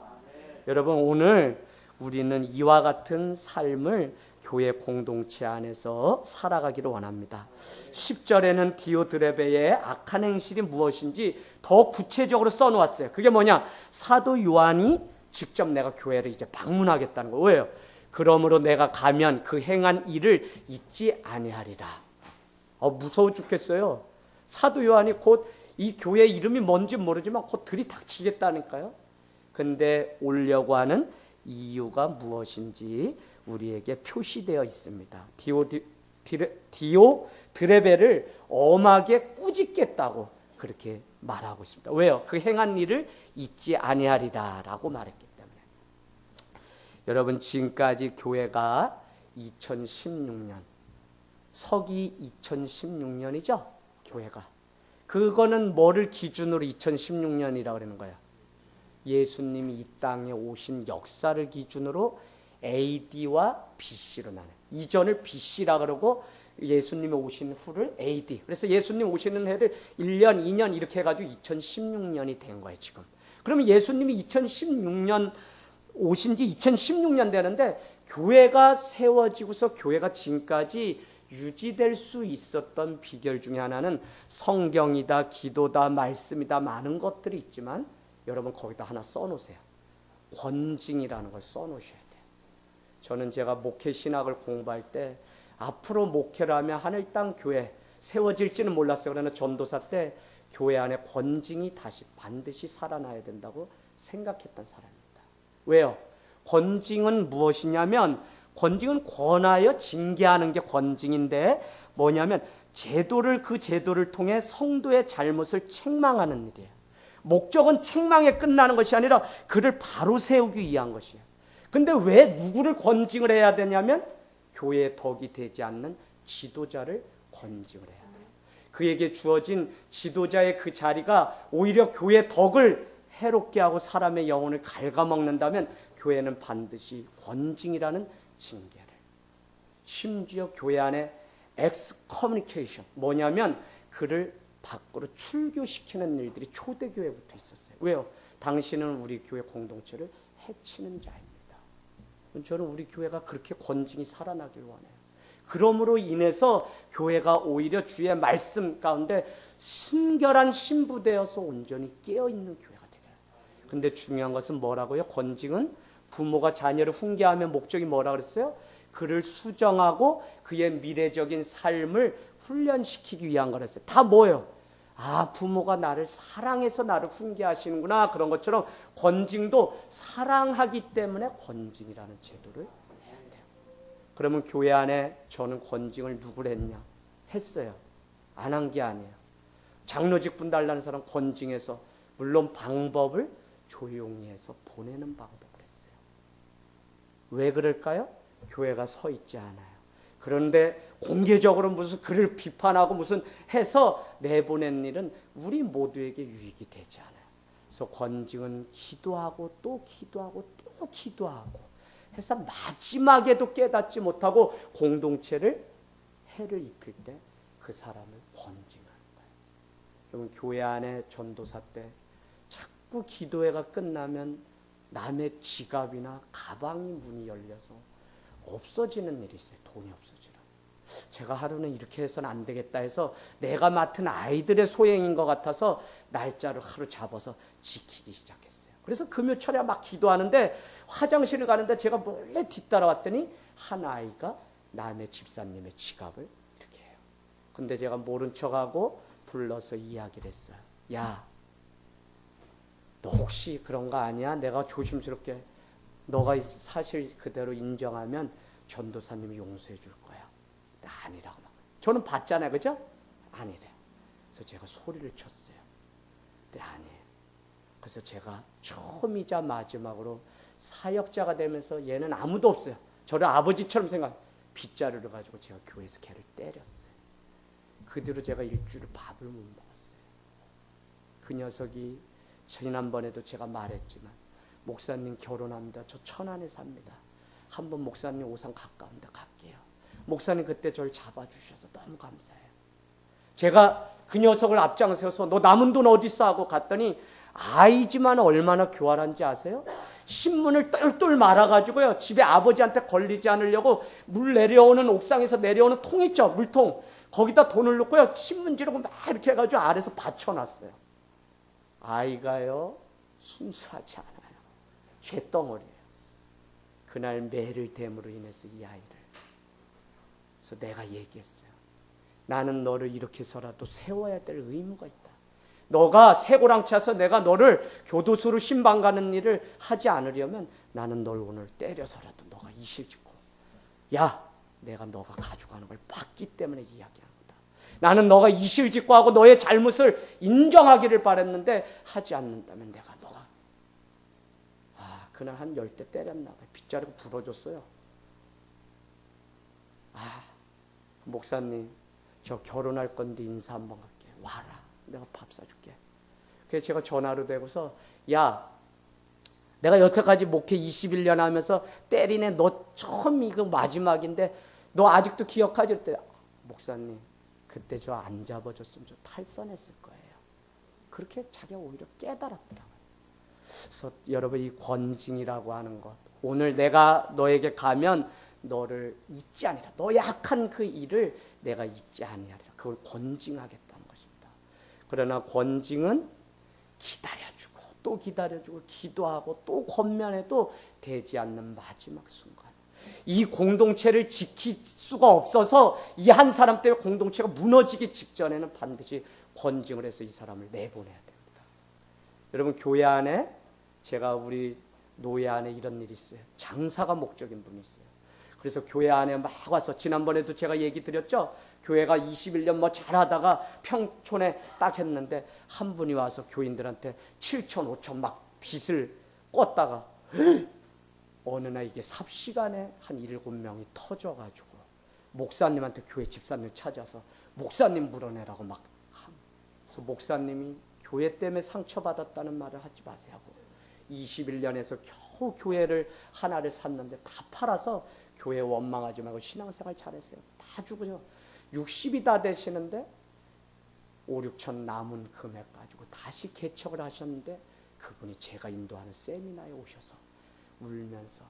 여러분, 오늘 우리는 이와 같은 삶을 교회 공동체 안에서 살아가기를 원합니다. 10절에는 디오드레베의 악한 행실이 무엇인지 더 구체적으로 써놓았어요. 그게 뭐냐? 사도 요한이 직접 내가 교회를 이제 방문하겠다는 거예요. 왜요? 그러므로 내가 가면 그 행한 일을 잊지 아니하리라. 무서워 죽겠어요. 사도 요한이 곧 이 교회 이름이 뭔지 모르지만 곧 들이닥치겠다니까요. 근데 오려고 하는 이유가 무엇인지 우리에게 표시되어 있습니다. 디오드레베를 엄하게 꾸짖겠다고 그렇게 말하고 있습니다. 왜요? 그 행한 일을 잊지 아니하리라 라고 말했기 때문에. 여러분, 지금까지 교회가 2016년, 서기 2016년이죠? 교회가. 그거는 뭐를 기준으로 2016년이라고 그러는 거예요? 예수님이 이 땅에 오신 역사를 기준으로 AD와 BC로 나눠요. 이전을 BC라 그러고 예수님이 오신 후를 AD. 그래서 예수님 오시는 해를 1년, 2년 이렇게 해가지고 2016년이 된 거예요, 지금. 그러면 예수님이 2016년 오신 지 2016년 되는데 교회가 세워지고서 교회가 지금까지 유지될 수 있었던 비결 중에 하나는 성경이다, 기도다, 말씀이다, 많은 것들이 있지만 여러분 거기다 하나 써놓으세요. 권징이라는 걸 써놓으셔야 돼요. 저는 제가 목회 신학을 공부할 때 앞으로 목회를 하면 하늘 땅 교회 세워질지는 몰랐어요. 그러나 전도사 때 교회 안에 권징이 다시 반드시 살아나야 된다고 생각했던 사람입니다. 왜요? 권징은 무엇이냐면 권징은 권하여 징계하는 게 권징인데 뭐냐면 그 제도를 통해 성도의 잘못을 책망하는 일이에요. 목적은 책망에 끝나는 것이 아니라 그를 바로 세우기 위한 것이에요. 근데 왜 누구를 권징을 해야 되냐면 교회의 덕이 되지 않는 지도자를 권징을 해야 돼요. 그에게 주어진 지도자의 그 자리가 오히려 교회의 덕을 해롭게 하고 사람의 영혼을 갉아먹는다면 교회는 반드시 권징이라는 징계를, 심지어 교회 안에 엑스커뮤니케이션, 뭐냐면 그를 밖으로 출교시키는 일들이 초대교회부터 있었어요. 왜요? 당신은 우리 교회 공동체를 해치는 자입니다. 저는 우리 교회가 그렇게 권징이 살아나길 원해요. 그러므로 인해서 교회가 오히려 주의 말씀 가운데 순결한 신부되어서 온전히 깨어있는 교회가 되어요. 근데 중요한 것은 뭐라고요? 권징은 부모가 자녀를 훈계하면 목적이 뭐라 그랬어요? 그를 수정하고 그의 미래적인 삶을 훈련시키기 위한 거랬어요. 다 뭐예요? 아, 부모가 나를 사랑해서 나를 훈계하시는구나. 그런 것처럼 권징도 사랑하기 때문에 권징이라는 제도를 해야 돼요. 그러면 교회 안에 저는 권징을 누구를 했냐? 했어요. 안 한 게 아니에요. 장로직분 달라는 사람 권징해서, 물론 방법을 조용히 해서 보내는 방법을 했어요. 왜 그럴까요? 교회가 서 있지 않아요. 그런데 공개적으로 무슨 그를 비판하고 무슨 해서 내보낸 일은 우리 모두에게 유익이 되지 않아요. 그래서 권징은 기도하고 또 기도하고 또 기도하고 해서 마지막에도 깨닫지 못하고 공동체를 해를 입힐 때 그 사람을 권징하는 거예요. 여러분, 교회 안에 전도사 때 자꾸 기도회가 끝나면 남의 지갑이나 가방이 문이 열려서 없어지는 일이 있어요. 돈이 없어지라. 제가 하루는 이렇게 해서는 안 되겠다 해서 내가 맡은 아이들의 소행인 것 같아서 날짜를 하루 잡아서 지키기 시작했어요. 그래서 금요철에 막 기도하는데 화장실을 가는데 제가 몰래 뒤따라왔더니 한 아이가 남의 집사님의 지갑을 이렇게 해요. 근데 제가 모른 척하고 불러서 이야기를 했어요. 야, 너 혹시 그런 거 아니야? 내가 조심스럽게 너가 사실 그대로 인정하면 전도사님이 용서해 줄 거야. 아니라고 막. 저는 봤잖아요. 그죠? 아니래. 그래서 제가 소리를 쳤어요. 근데 아니에요. 그래서 제가 처음이자 마지막으로 사역자가 되면서 얘는 아무도 없어요. 저를 아버지처럼 생각. 빗자루를 가지고 제가 교회에서 걔를 때렸어요. 그 뒤로 제가 일주일 밥을 못 먹었어요. 그 녀석이 지난번에도 제가 말했지만 목사님 결혼합니다. 저 천안에 삽니다. 한번 목사님 오산 가까운데 갈게요. 목사님 그때 저를 잡아주셔서 너무 감사해요. 제가 그 녀석을 앞장서서 너 남은 돈 어디 있어 하고 갔더니 아이지만 얼마나 교활한지 아세요? 신문을 똘똘 말아가지고요. 집에 아버지한테 걸리지 않으려고 물 내려오는 옥상에서 내려오는 통 있죠. 물통. 거기다 돈을 넣고요. 신문지르고 막 이렇게 해가지고 아래서 받쳐놨어요. 아이가요. 순수하지 않아요. 쇳덩어리예요. 그날 매를 댐으로 인해서 이 아이를. 그래서 내가 얘기했어요. 나는 너를 이렇게 해서라도 세워야 될 의무가 있다. 너가 새고랑 차서 내가 너를 교도소로 신방 가는 일을 하지 않으려면 나는 널 오늘 때려서라도 너가 이실 짓고, 야, 내가 너가 가져가는 걸 봤기 때문에 이야기하는 거다. 나는 너가 이실 짓고 하고 너의 잘못을 인정하기를 바랬는데 하지 않는다면 내가 너가 그날 한 10대 때렸나 봐요. 빗자루가 부러졌어요. 목사님 저 결혼할 건데 인사 한번 갈게. 와라. 내가 밥 사줄게. 그래서 제가 전화로 대고서 야, 내가 여태까지 목회 21년 하면서 때리네. 너 처음 이거 마지막인데 너 아직도 기억하지? 그때 목사님 그때 저 안 잡아줬으면 저 탈선했을 거예요. 그렇게 자기가 오히려 깨달았더라고요. 그래서 여러분 이 권징이라고 하는 것, 오늘 내가 너에게 가면 너를 잊지 아니라 너의 악한 그 일을 내가 잊지 아니하리라. 그걸 권징하겠다는 것입니다. 그러나 권징은 기다려주고 또 기다려주고 기도하고 또 권면해도 되지 않는 마지막 순간, 이 공동체를 지킬 수가 없어서 이 한 사람 때문에 공동체가 무너지기 직전에는 반드시 권징을 해서 이 사람을 내보내야 됩니다. 여러분 교회 안에 제가 우리 노예 안에 이런 일이 있어요. 장사가 목적인 분이 있어요. 그래서 교회 안에 막 와서 지난번에도 제가 얘기 드렸죠. 교회가 21년 뭐 잘하다가 평촌에 딱 했는데 한 분이 와서 교인들한테 7천 5천 막 빚을 꿨다가 어느 날 이게 삽시간에 한 7명이 터져가지고 목사님한테 교회 집사님 찾아서 목사님 물어내라고 막 그래서 목사님이 교회 때문에 상처받았다는 말을 하지 마세요 하고 21년에서 겨우 교회를 하나를 샀는데 다 팔아서 교회 원망하지 말고 신앙생활 잘했어요. 다 주고요. 60이 다 되시는데 5, 6천 남은 금액 가지고 다시 개척을 하셨는데 그분이 제가 인도하는 세미나에 오셔서 울면서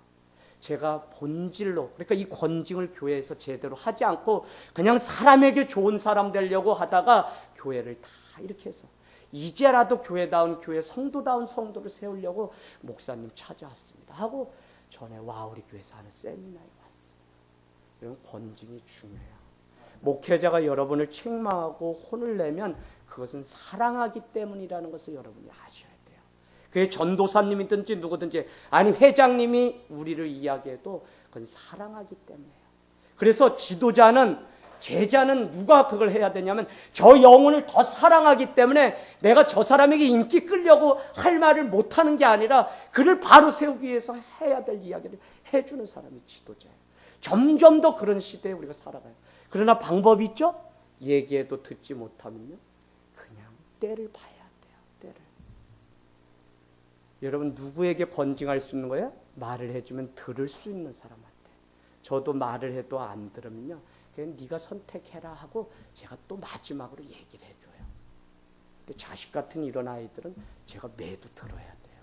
제가 본질로 그러니까 이 권징을 교회에서 제대로 하지 않고 그냥 사람에게 좋은 사람 되려고 하다가 교회를 다 이렇게 해서 이제라도 교회다운 교회 성도다운 성도를 세우려고 목사님 찾아왔습니다 하고 전에 와 우리 교회에서 하는 세미나에 왔어요. 이런 권징이 중요해요. 목회자가 여러분을 책망하고 혼을 내면 그것은 사랑하기 때문이라는 것을 여러분이 아셔야 돼요. 그게 전도사님이든지 누구든지 아니 회장님이 우리를 이야기해도 그건 사랑하기 때문이에요. 그래서 지도자는 제자는 누가 그걸 해야 되냐면 저 영혼을 더 사랑하기 때문에 내가 저 사람에게 인기 끌려고 할 말을 못하는 게 아니라 그를 바로 세우기 위해서 해야 될 이야기를 해주는 사람이 지도자예요. 점점 더 그런 시대에 우리가 살아가요. 그러나 방법이 있죠? 얘기해도 듣지 못하면요 그냥 때를 봐야 돼요. 때를. 여러분 누구에게 권징할 수 있는 거예요? 말을 해주면 들을 수 있는 사람한테. 저도 말을 해도 안 들으면요 그냥 네가 선택해라 하고 제가 또 마지막으로 얘기를 해줘요. 근데 자식 같은 이런 아이들은 제가 매도 들어야 돼요.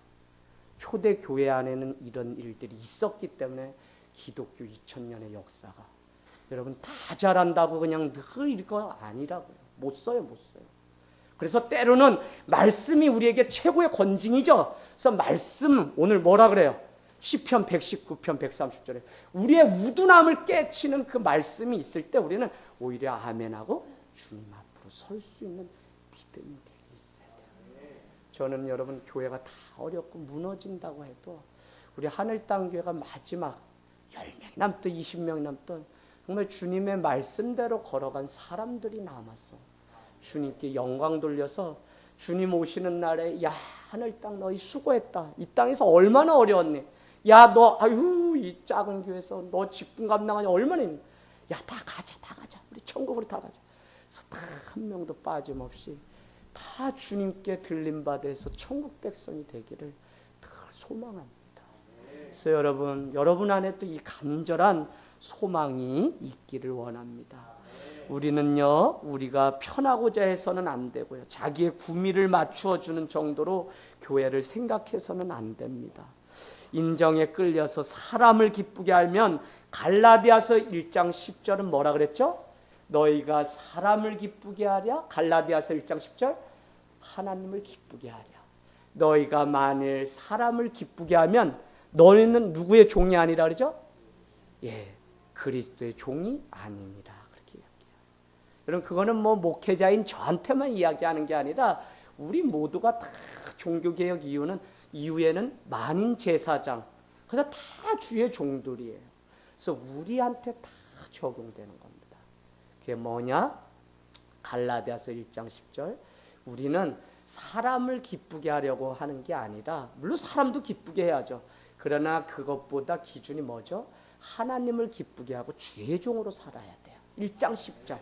초대 교회 안에는 이런 일들이 있었기 때문에 기독교 2000년의 역사가 여러분 다 잘한다고 그냥 늘 이거 아니라고요. 못 써요. 그래서 때로는 말씀이 우리에게 최고의 권징이죠. 그래서 말씀 오늘 뭐라 그래요? 시편 119편 130절에 우리의 우둔함을 깨치는 그 말씀이 있을 때 우리는 오히려 아멘하고 주님 앞으로 설 수 있는 믿음이 되게 있어야 돼요. 저는 여러분 교회가 다 어렵고 무너진다고 해도 우리 하늘 땅 교회가 마지막 10명이 남든 20명이 남든 정말 주님의 말씀대로 걸어간 사람들이 남았어. 주님께 영광 돌려서 주님 오시는 날에 야 하늘 땅 너희 수고했다. 이 땅에서 얼마나 어려웠니? 야 너 아유 이 작은 교회에서 너 직분 감당하니 얼마나 힘들어. 야 다 가자 우리 천국으로 다 가자. 그래서 다 한 명도 빠짐없이 다 주님께 들림받아서 천국 백성이 되기를 늘 소망합니다. 그래서 여러분 안에 또 이 간절한 소망이 있기를 원합니다. 우리는요 우리가 편하고자 해서는 안 되고요 자기의 구미를 맞추어 주는 정도로 교회를 생각해서는 안 됩니다. 인정에 끌려서 사람을 기쁘게 하면 갈라디아서 1장 10절은 뭐라 그랬죠? 너희가 사람을 기쁘게 하랴. 갈라디아서 1장 10절 하나님을 기쁘게 하랴. 너희가 만일 사람을 기쁘게 하면 너희는 누구의 종이 아니라 그러죠? 예, 그리스도의 종이 아니니라 그렇게 이야기해요. 여러분 그거는 뭐 목회자인 저한테만 이야기하는 게 아니라 우리 모두가 다 종교개혁 이후에는 만인 제사장 그래서 다 주의 종들이에요. 그래서 우리한테 다 적용되는 겁니다. 그게 뭐냐? 갈라디아서 1장 10절 우리는 사람을 기쁘게 하려고 하는 게 아니라 물론 사람도 기쁘게 해야죠. 그러나 그것보다 기준이 뭐죠? 하나님을 기쁘게 하고 주의 종으로 살아야 돼요. 1장 10절.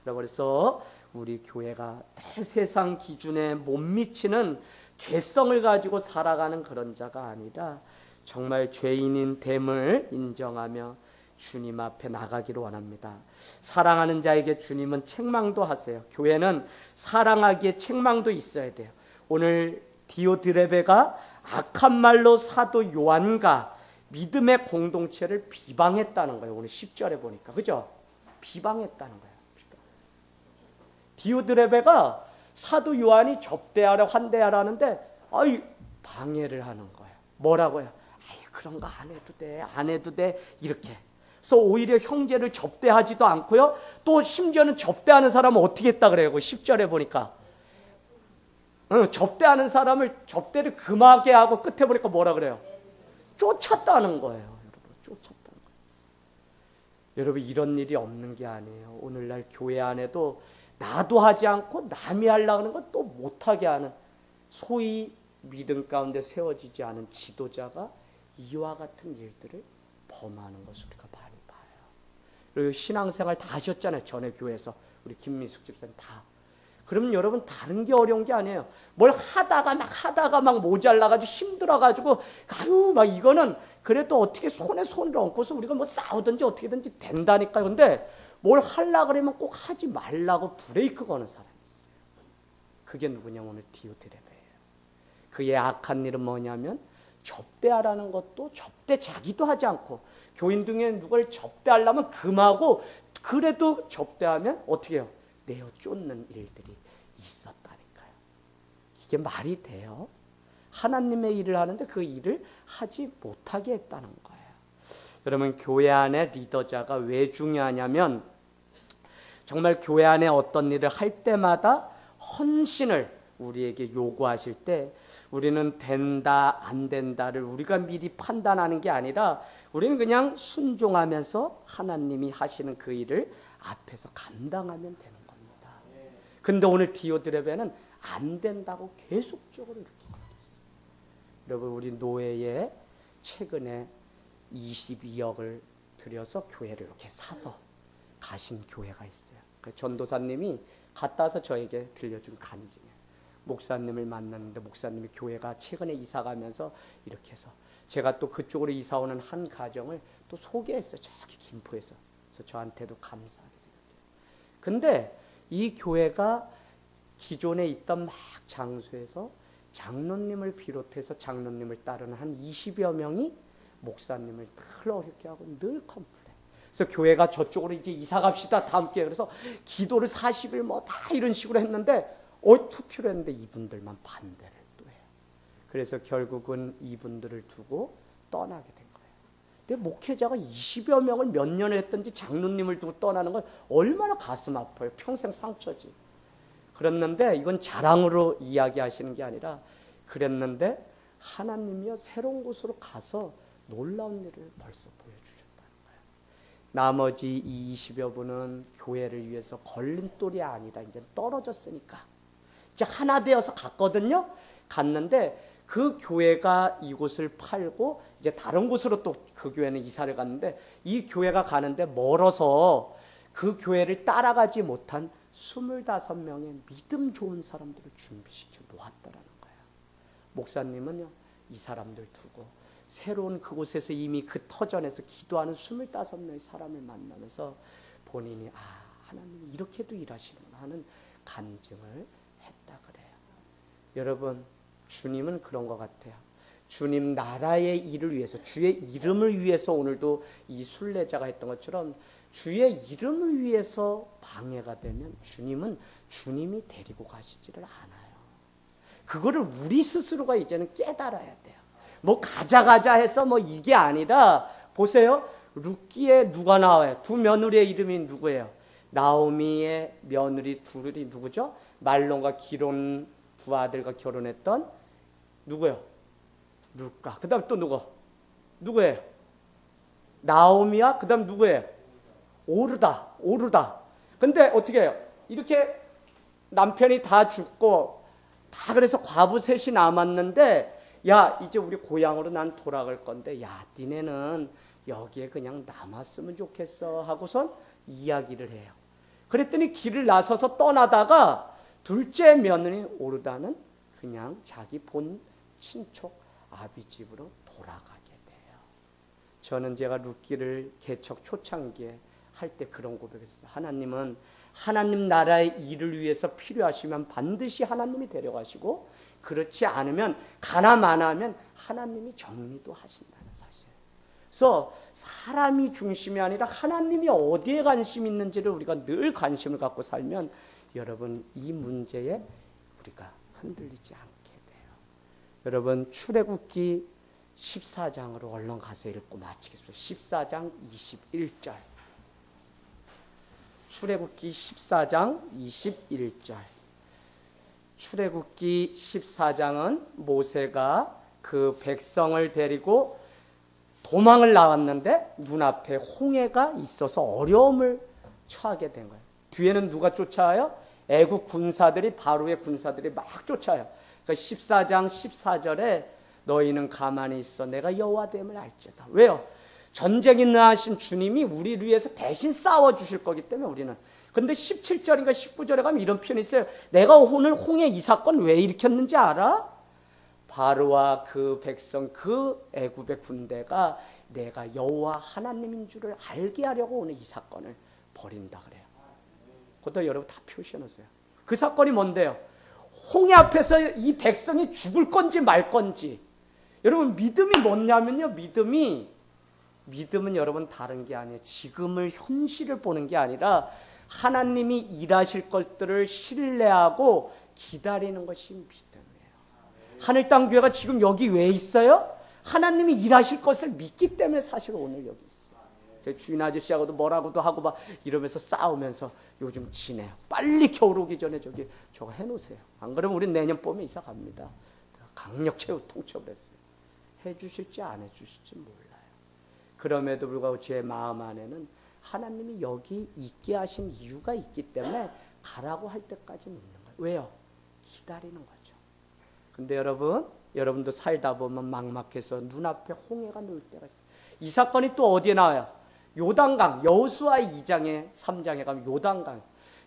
그래서 우리 교회가 대세상 기준에 못 미치는 죄성을 가지고 살아가는 그런 자가 아니라 정말 죄인인 됨을 인정하며 주님 앞에 나가기를 원합니다. 사랑하는 자에게 주님은 책망도 하세요. 교회는 사랑하기에 책망도 있어야 돼요. 오늘 디오드레베가 악한 말로 사도 요한과 믿음의 공동체를 비방했다는 거예요. 오늘 10절에 보니까 그죠? 비방했다는 거예요. 디오드레베가 사도 요한이 접대하라 환대하라 하는데 방해를 하는 거예요. 뭐라고요? 그런 거 안 해도 돼 이렇게. 그래서 오히려 형제를 접대하지도 않고요. 또 심지어는 접대하는 사람은 어떻게 했다 그래요? 10절에 보니까 접대하는 사람을 접대를 금하게 하고 끝에 보니까 뭐라 그래요? 쫓았다는 거예요. 여러분, 쫓았다는 거예요. 여러분 이런 일이 없는 게 아니에요. 오늘날 교회 안에도 나도 하지 않고 남이 하려고 하는 건 또 못하게 하는 소위 믿음 가운데 세워지지 않은 지도자가 이와 같은 일들을 범하는 것을 우리가 많이 봐요. 그리고 신앙생활 다 하셨잖아요. 전에 교회에서 우리 김민숙 집사님 다. 그러면 여러분 다른 게 어려운 게 아니에요. 뭘 하다가 막 모자라가지고 힘들어가지고 아유 막 이거는 그래도 어떻게 손에 손을 얹고서 우리가 뭐 싸우든지 어떻게든지 된다니까요. 근데 뭘 하려고 그러면 꼭 하지 말라고 브레이크 거는 사람이 있어요. 그게 누구냐 오늘 디오드레베예요. 그의 악한 일은 뭐냐면 접대하라는 것도 접대 자기도 하지 않고 교인 중에 누굴 접대하려면 금하고 그래도 접대하면 어떻게 해요? 내어 쫓는 일들이 있었다니까요. 이게 말이 돼요? 하나님의 일을 하는데 그 일을 하지 못하게 했다는 거예요. 여러분 교회 안에 리더자가 왜 중요하냐면 정말 교회 안에 어떤 일을 할 때마다 헌신을 우리에게 요구하실 때 우리는 된다 안 된다를 우리가 미리 판단하는 게 아니라 우리는 그냥 순종하면서 하나님이 하시는 그 일을 앞에서 감당하면 되는 겁니다. 근데 오늘 디오드레베는 안 된다고 계속적으로 이렇게 얘기했어요. 여러분 우리 노예에 최근에 22억을 들여서 교회를 이렇게 사서 가신 교회가 있어요. 그 전도사님이 갔다 와서 저에게 들려준 간증이에요. 목사님을 만났는데 목사님이 교회가 최근에 이사 가면서 이렇게 해서 제가 또 그쪽으로 이사 오는 한 가정을 또 소개했어요. 저기 김포에서. 그래서 저한테도 감사하게 생각해요. 근데 이 교회가 기존에 있던 막 장소에서 장로님을 비롯해서 장로님을 따르는 한 20여 명이 목사님을 늘 어렵게 하고 늘 컴플레인. 그래서 교회가 저쪽으로 이제 이사 갑시다 다음 기회에 그래서 기도를 40일 뭐 다 이런 식으로 했는데 투표를 했는데 이분들만 반대를 또 해요. 그래서 결국은 이분들을 두고 떠나게 된 거예요. 근데 목회자가 20여 명을 몇 년을 했든지 장로님을 두고 떠나는 건 얼마나 가슴 아파요. 평생 상처지. 그랬는데 이건 자랑으로 이야기하시는 게 아니라 그랬는데 하나님이요 새로운 곳으로 가서 놀라운 일을 벌써 보여주셨다는 거예요. 나머지 이 20여 분은 교회를 위해서 걸림돌이 아니라 이제 떨어졌으니까 이제 하나 되어서 갔거든요. 갔는데 그 교회가 이곳을 팔고 이제 다른 곳으로 또 그 교회는 이사를 갔는데 이 교회가 가는데 멀어서 그 교회를 따라가지 못한 25명의 믿음 좋은 사람들을 준비시켜 놓았다라는 거예요. 목사님은요 이 사람들 두고 새로운 그곳에서 이미 그 터전에서 기도하는 25명의 사람을 만나면서 본인이 하나님이 이렇게도 일하시는구나 하는 간증을 했다 그래요. 여러분 주님은 그런 것 같아요. 주님 나라의 일을 위해서 주의 이름을 위해서 오늘도 이 순례자가 했던 것처럼 주의 이름을 위해서 방해가 되면 주님은 주님이 데리고 가시지를 않아요. 그거를 우리 스스로가 이제는 깨달아야 돼요. 뭐 가자 해서 뭐 이게 아니라 보세요. 룻기에 누가 나와요? 두 며느리의 이름이 누구예요? 나오미의 며느리 둘이 누구죠? 말론과 기론 두 아들과 결혼했던 누구요? 룻가. 그 다음 또 누구예요? 나오미와 그 다음 누구예요? 오르다. 근데 어떻게 해요? 이렇게 남편이 다 죽고 다 그래서 과부 셋이 남았는데 야 이제 우리 고향으로 난 돌아갈 건데 야 니네는 여기에 그냥 남았으면 좋겠어 하고선 이야기를 해요. 그랬더니 길을 나서서 떠나다가 둘째 며느리 오르다는 그냥 자기 본 친척 아비 집으로 돌아가게 돼요. 저는 제가 룻기를 개척 초창기에 할 때 그런 고백을 했어요. 하나님은 하나님 나라의 일을 위해서 필요하시면 반드시 하나님이 데려가시고 그렇지 않으면 가나마나하면 하나님이 정리도 하신다는 사실. 그래서 사람이 중심이 아니라 하나님이 어디에 관심 있는지를 우리가 늘 관심을 갖고 살면 여러분 이 문제에 우리가 흔들리지 않게 돼요. 여러분 출애굽기 14장으로 얼른 가서 읽고 마치겠습니다. 14장 21절. 출애굽기 14장 21절. 출애굽기 14장은 모세가 그 백성을 데리고 도망을 나왔는데 눈앞에 홍해가 있어서 어려움을 처하게 된 거예요. 뒤에는 누가 쫓아와요? 애국 군사들이, 바로의 군사들이 막 쫓아요. 그러니까 14장 14절에 너희는 가만히 있어 내가 여호와됨을 알지어다. 왜요? 전쟁이 나으신 주님이 우리를 위해서 대신 싸워주실 거기 때문에 우리는. 근데 17절인가 19절에 가면 이런 표현이 있어요. 내가 오늘 홍해 이 사건 왜 일으켰는지 알아? 바로와 그 백성, 그 애굽의 군대가 내가 여호와 하나님인 줄을 알게 하려고 오늘 이 사건을 벌인다 그래요. 그것도 여러분 다 표시해 놓으세요. 그 사건이 뭔데요? 홍해 앞에서 이 백성이 죽을 건지 말 건지. 여러분 믿음이 뭐냐면요, 믿음은 여러분 다른 게 아니에요. 지금을, 현실을 보는 게 아니라 하나님이 일하실 것들을 신뢰하고 기다리는 것이 믿음이에요. 하늘 땅 교회가 지금 여기 왜 있어요? 하나님이 일하실 것을 믿기 때문에 사실 오늘 여기 있어요. 제 주인 아저씨하고도 뭐라고도 하고 막 이러면서 싸우면서 요즘 지내요. 빨리 겨울 오기 전에 저거 해놓으세요. 안 그러면 우리 내년 봄에 이사 갑니다. 강력체육 통첩을 했어요. 해주실지 안 해주실지 몰라요. 그럼에도 불구하고 제 마음 안에는 하나님이 여기 있게 하신 이유가 있기 때문에 가라고 할 때까지 있는 거예요. 왜요? 기다리는 거죠. 근데 여러분도 살다 보면 막막해서 눈앞에 홍해가 놓일 때가 있어요. 이 사건이 또 어디에 나와요? 요단강, 여호수아 2장에 3장에 가면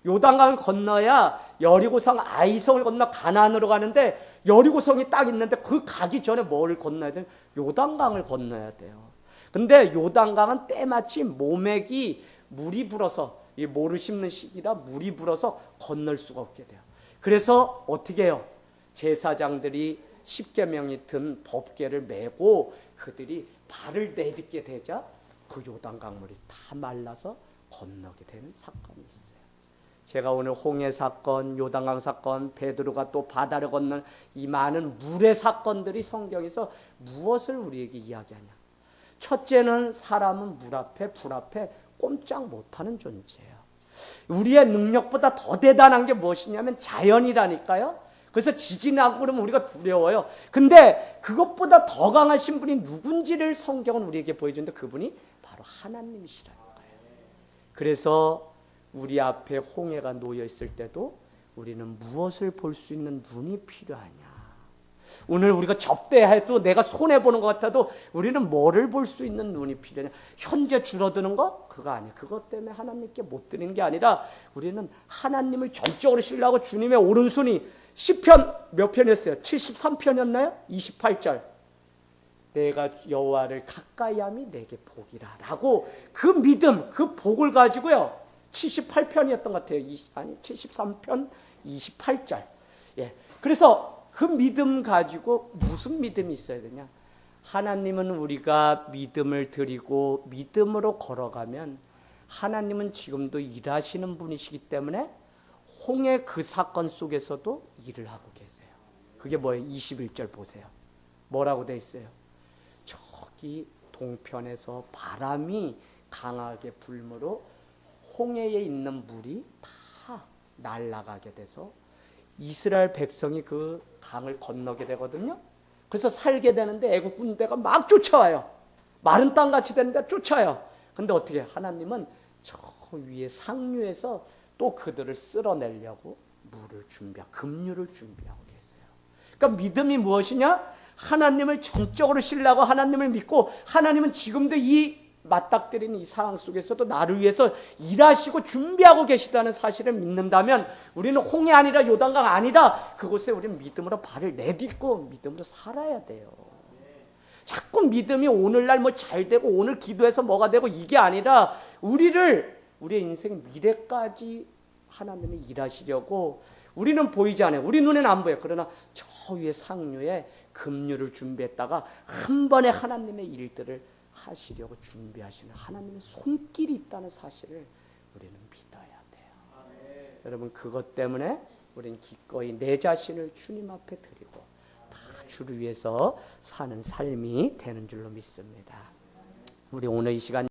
요단강을 건너야 여리고성 아이성을 건너 가나안으로 가는데 여리고성이 딱 있는데 그 가기 전에 뭘 건너야 돼요? 요단강을 건너야 돼요. 근데 요단강은 때마치 모맥이 물이 불어서, 이 모를 심는 시기라 물이 불어서 건널 수가 없게 돼요. 그래서 어떻게 해요? 제사장들이 십계명이 든 법궤를 메고 그들이 발을 내딛게 되자 그 요단강물이 다 말라서 건너게 되는 사건이 있어요. 제가 오늘 홍해 사건, 요단강 사건, 베드로가 또 바다를 건넌 이 많은 물의 사건들이 성경에서 무엇을 우리에게 이야기하냐? 첫째는 사람은 물 앞에, 불 앞에 꼼짝 못하는 존재예요. 우리의 능력보다 더 대단한 게 무엇이냐면 자연이라니까요. 그래서 지진하고 그러면 우리가 두려워요. 근데 그것보다 더 강하신 분이 누군지를 성경은 우리에게 보여주는데 그분이 바로 하나님이시라는 거예요. 그래서 우리 앞에 홍해가 놓여 있을 때도 우리는 무엇을 볼 수 있는 눈이 필요하냐? 오늘 우리가 접대해도 내가 손해보는 것 같아도 우리는 뭐를 볼 수 있는 눈이 필요하냐? 현재 줄어드는 거? 그거 아니에요. 그것 때문에 하나님께 못 드리는 게 아니라 우리는 하나님을 전적으로 신뢰하고 주님의 오른손이 시편 몇 편이었어요? 73편이었나요? 28절. 내가 여호와를 가까이함이 내게 복이라 라고 그 믿음, 그 복을 가지고요. 78편이었던 것 같아요. 73편 28절. 예. 그래서 그 믿음 가지고 무슨 믿음이 있어야 되냐? 하나님은 우리가 믿음을 드리고 믿음으로 걸어가면 하나님은 지금도 일하시는 분이시기 때문에 홍해 그 사건 속에서도 일을 하고 계세요. 그게 뭐예요? 21절 보세요. 뭐라고 돼 있어요? 저기 동편에서 바람이 강하게 불므로 홍해에 있는 물이 다 날아가게 돼서 이스라엘 백성이 그 강을 건너게 되거든요. 그래서 살게 되는데 애국 군대가 막 쫓아와요. 마른 땅같이 되는데 쫓아요. 근데 어떻게 하나님은 저 위에 상류에서 또 그들을 쓸어내려고 물을 준비하고 급류를 준비하고 계세요. 그러니까 믿음이 무엇이냐? 하나님을 전적으로 신뢰하고 하나님을 믿고 하나님은 지금도 이 맞닥뜨리는 이 상황 속에서도 나를 위해서 일하시고 준비하고 계시다는 사실을 믿는다면 우리는 홍해 아니라 요단강 아니라 그곳에 우리는 믿음으로 발을 내딛고 믿음으로 살아야 돼요. 자꾸 믿음이 오늘날 뭐 잘 되고 오늘 기도해서 뭐가 되고 이게 아니라 우리의 인생의 미래까지 하나님이 일하시려고 우리는 보이지 않아요. 우리 눈에는 안 보여요. 그러나 저 위에 상류에 급류를 준비했다가 한 번에 하나님의 일들을 하시려고 준비하시는 하나님의 손길이 있다는 사실을 우리는 믿어야 돼요. 여러분 그것 때문에 우리는 기꺼이 내 자신을 주님 앞에 드리고 다 주를 위해서 사는 삶이 되는 줄로 믿습니다. 우리 오늘 이 시간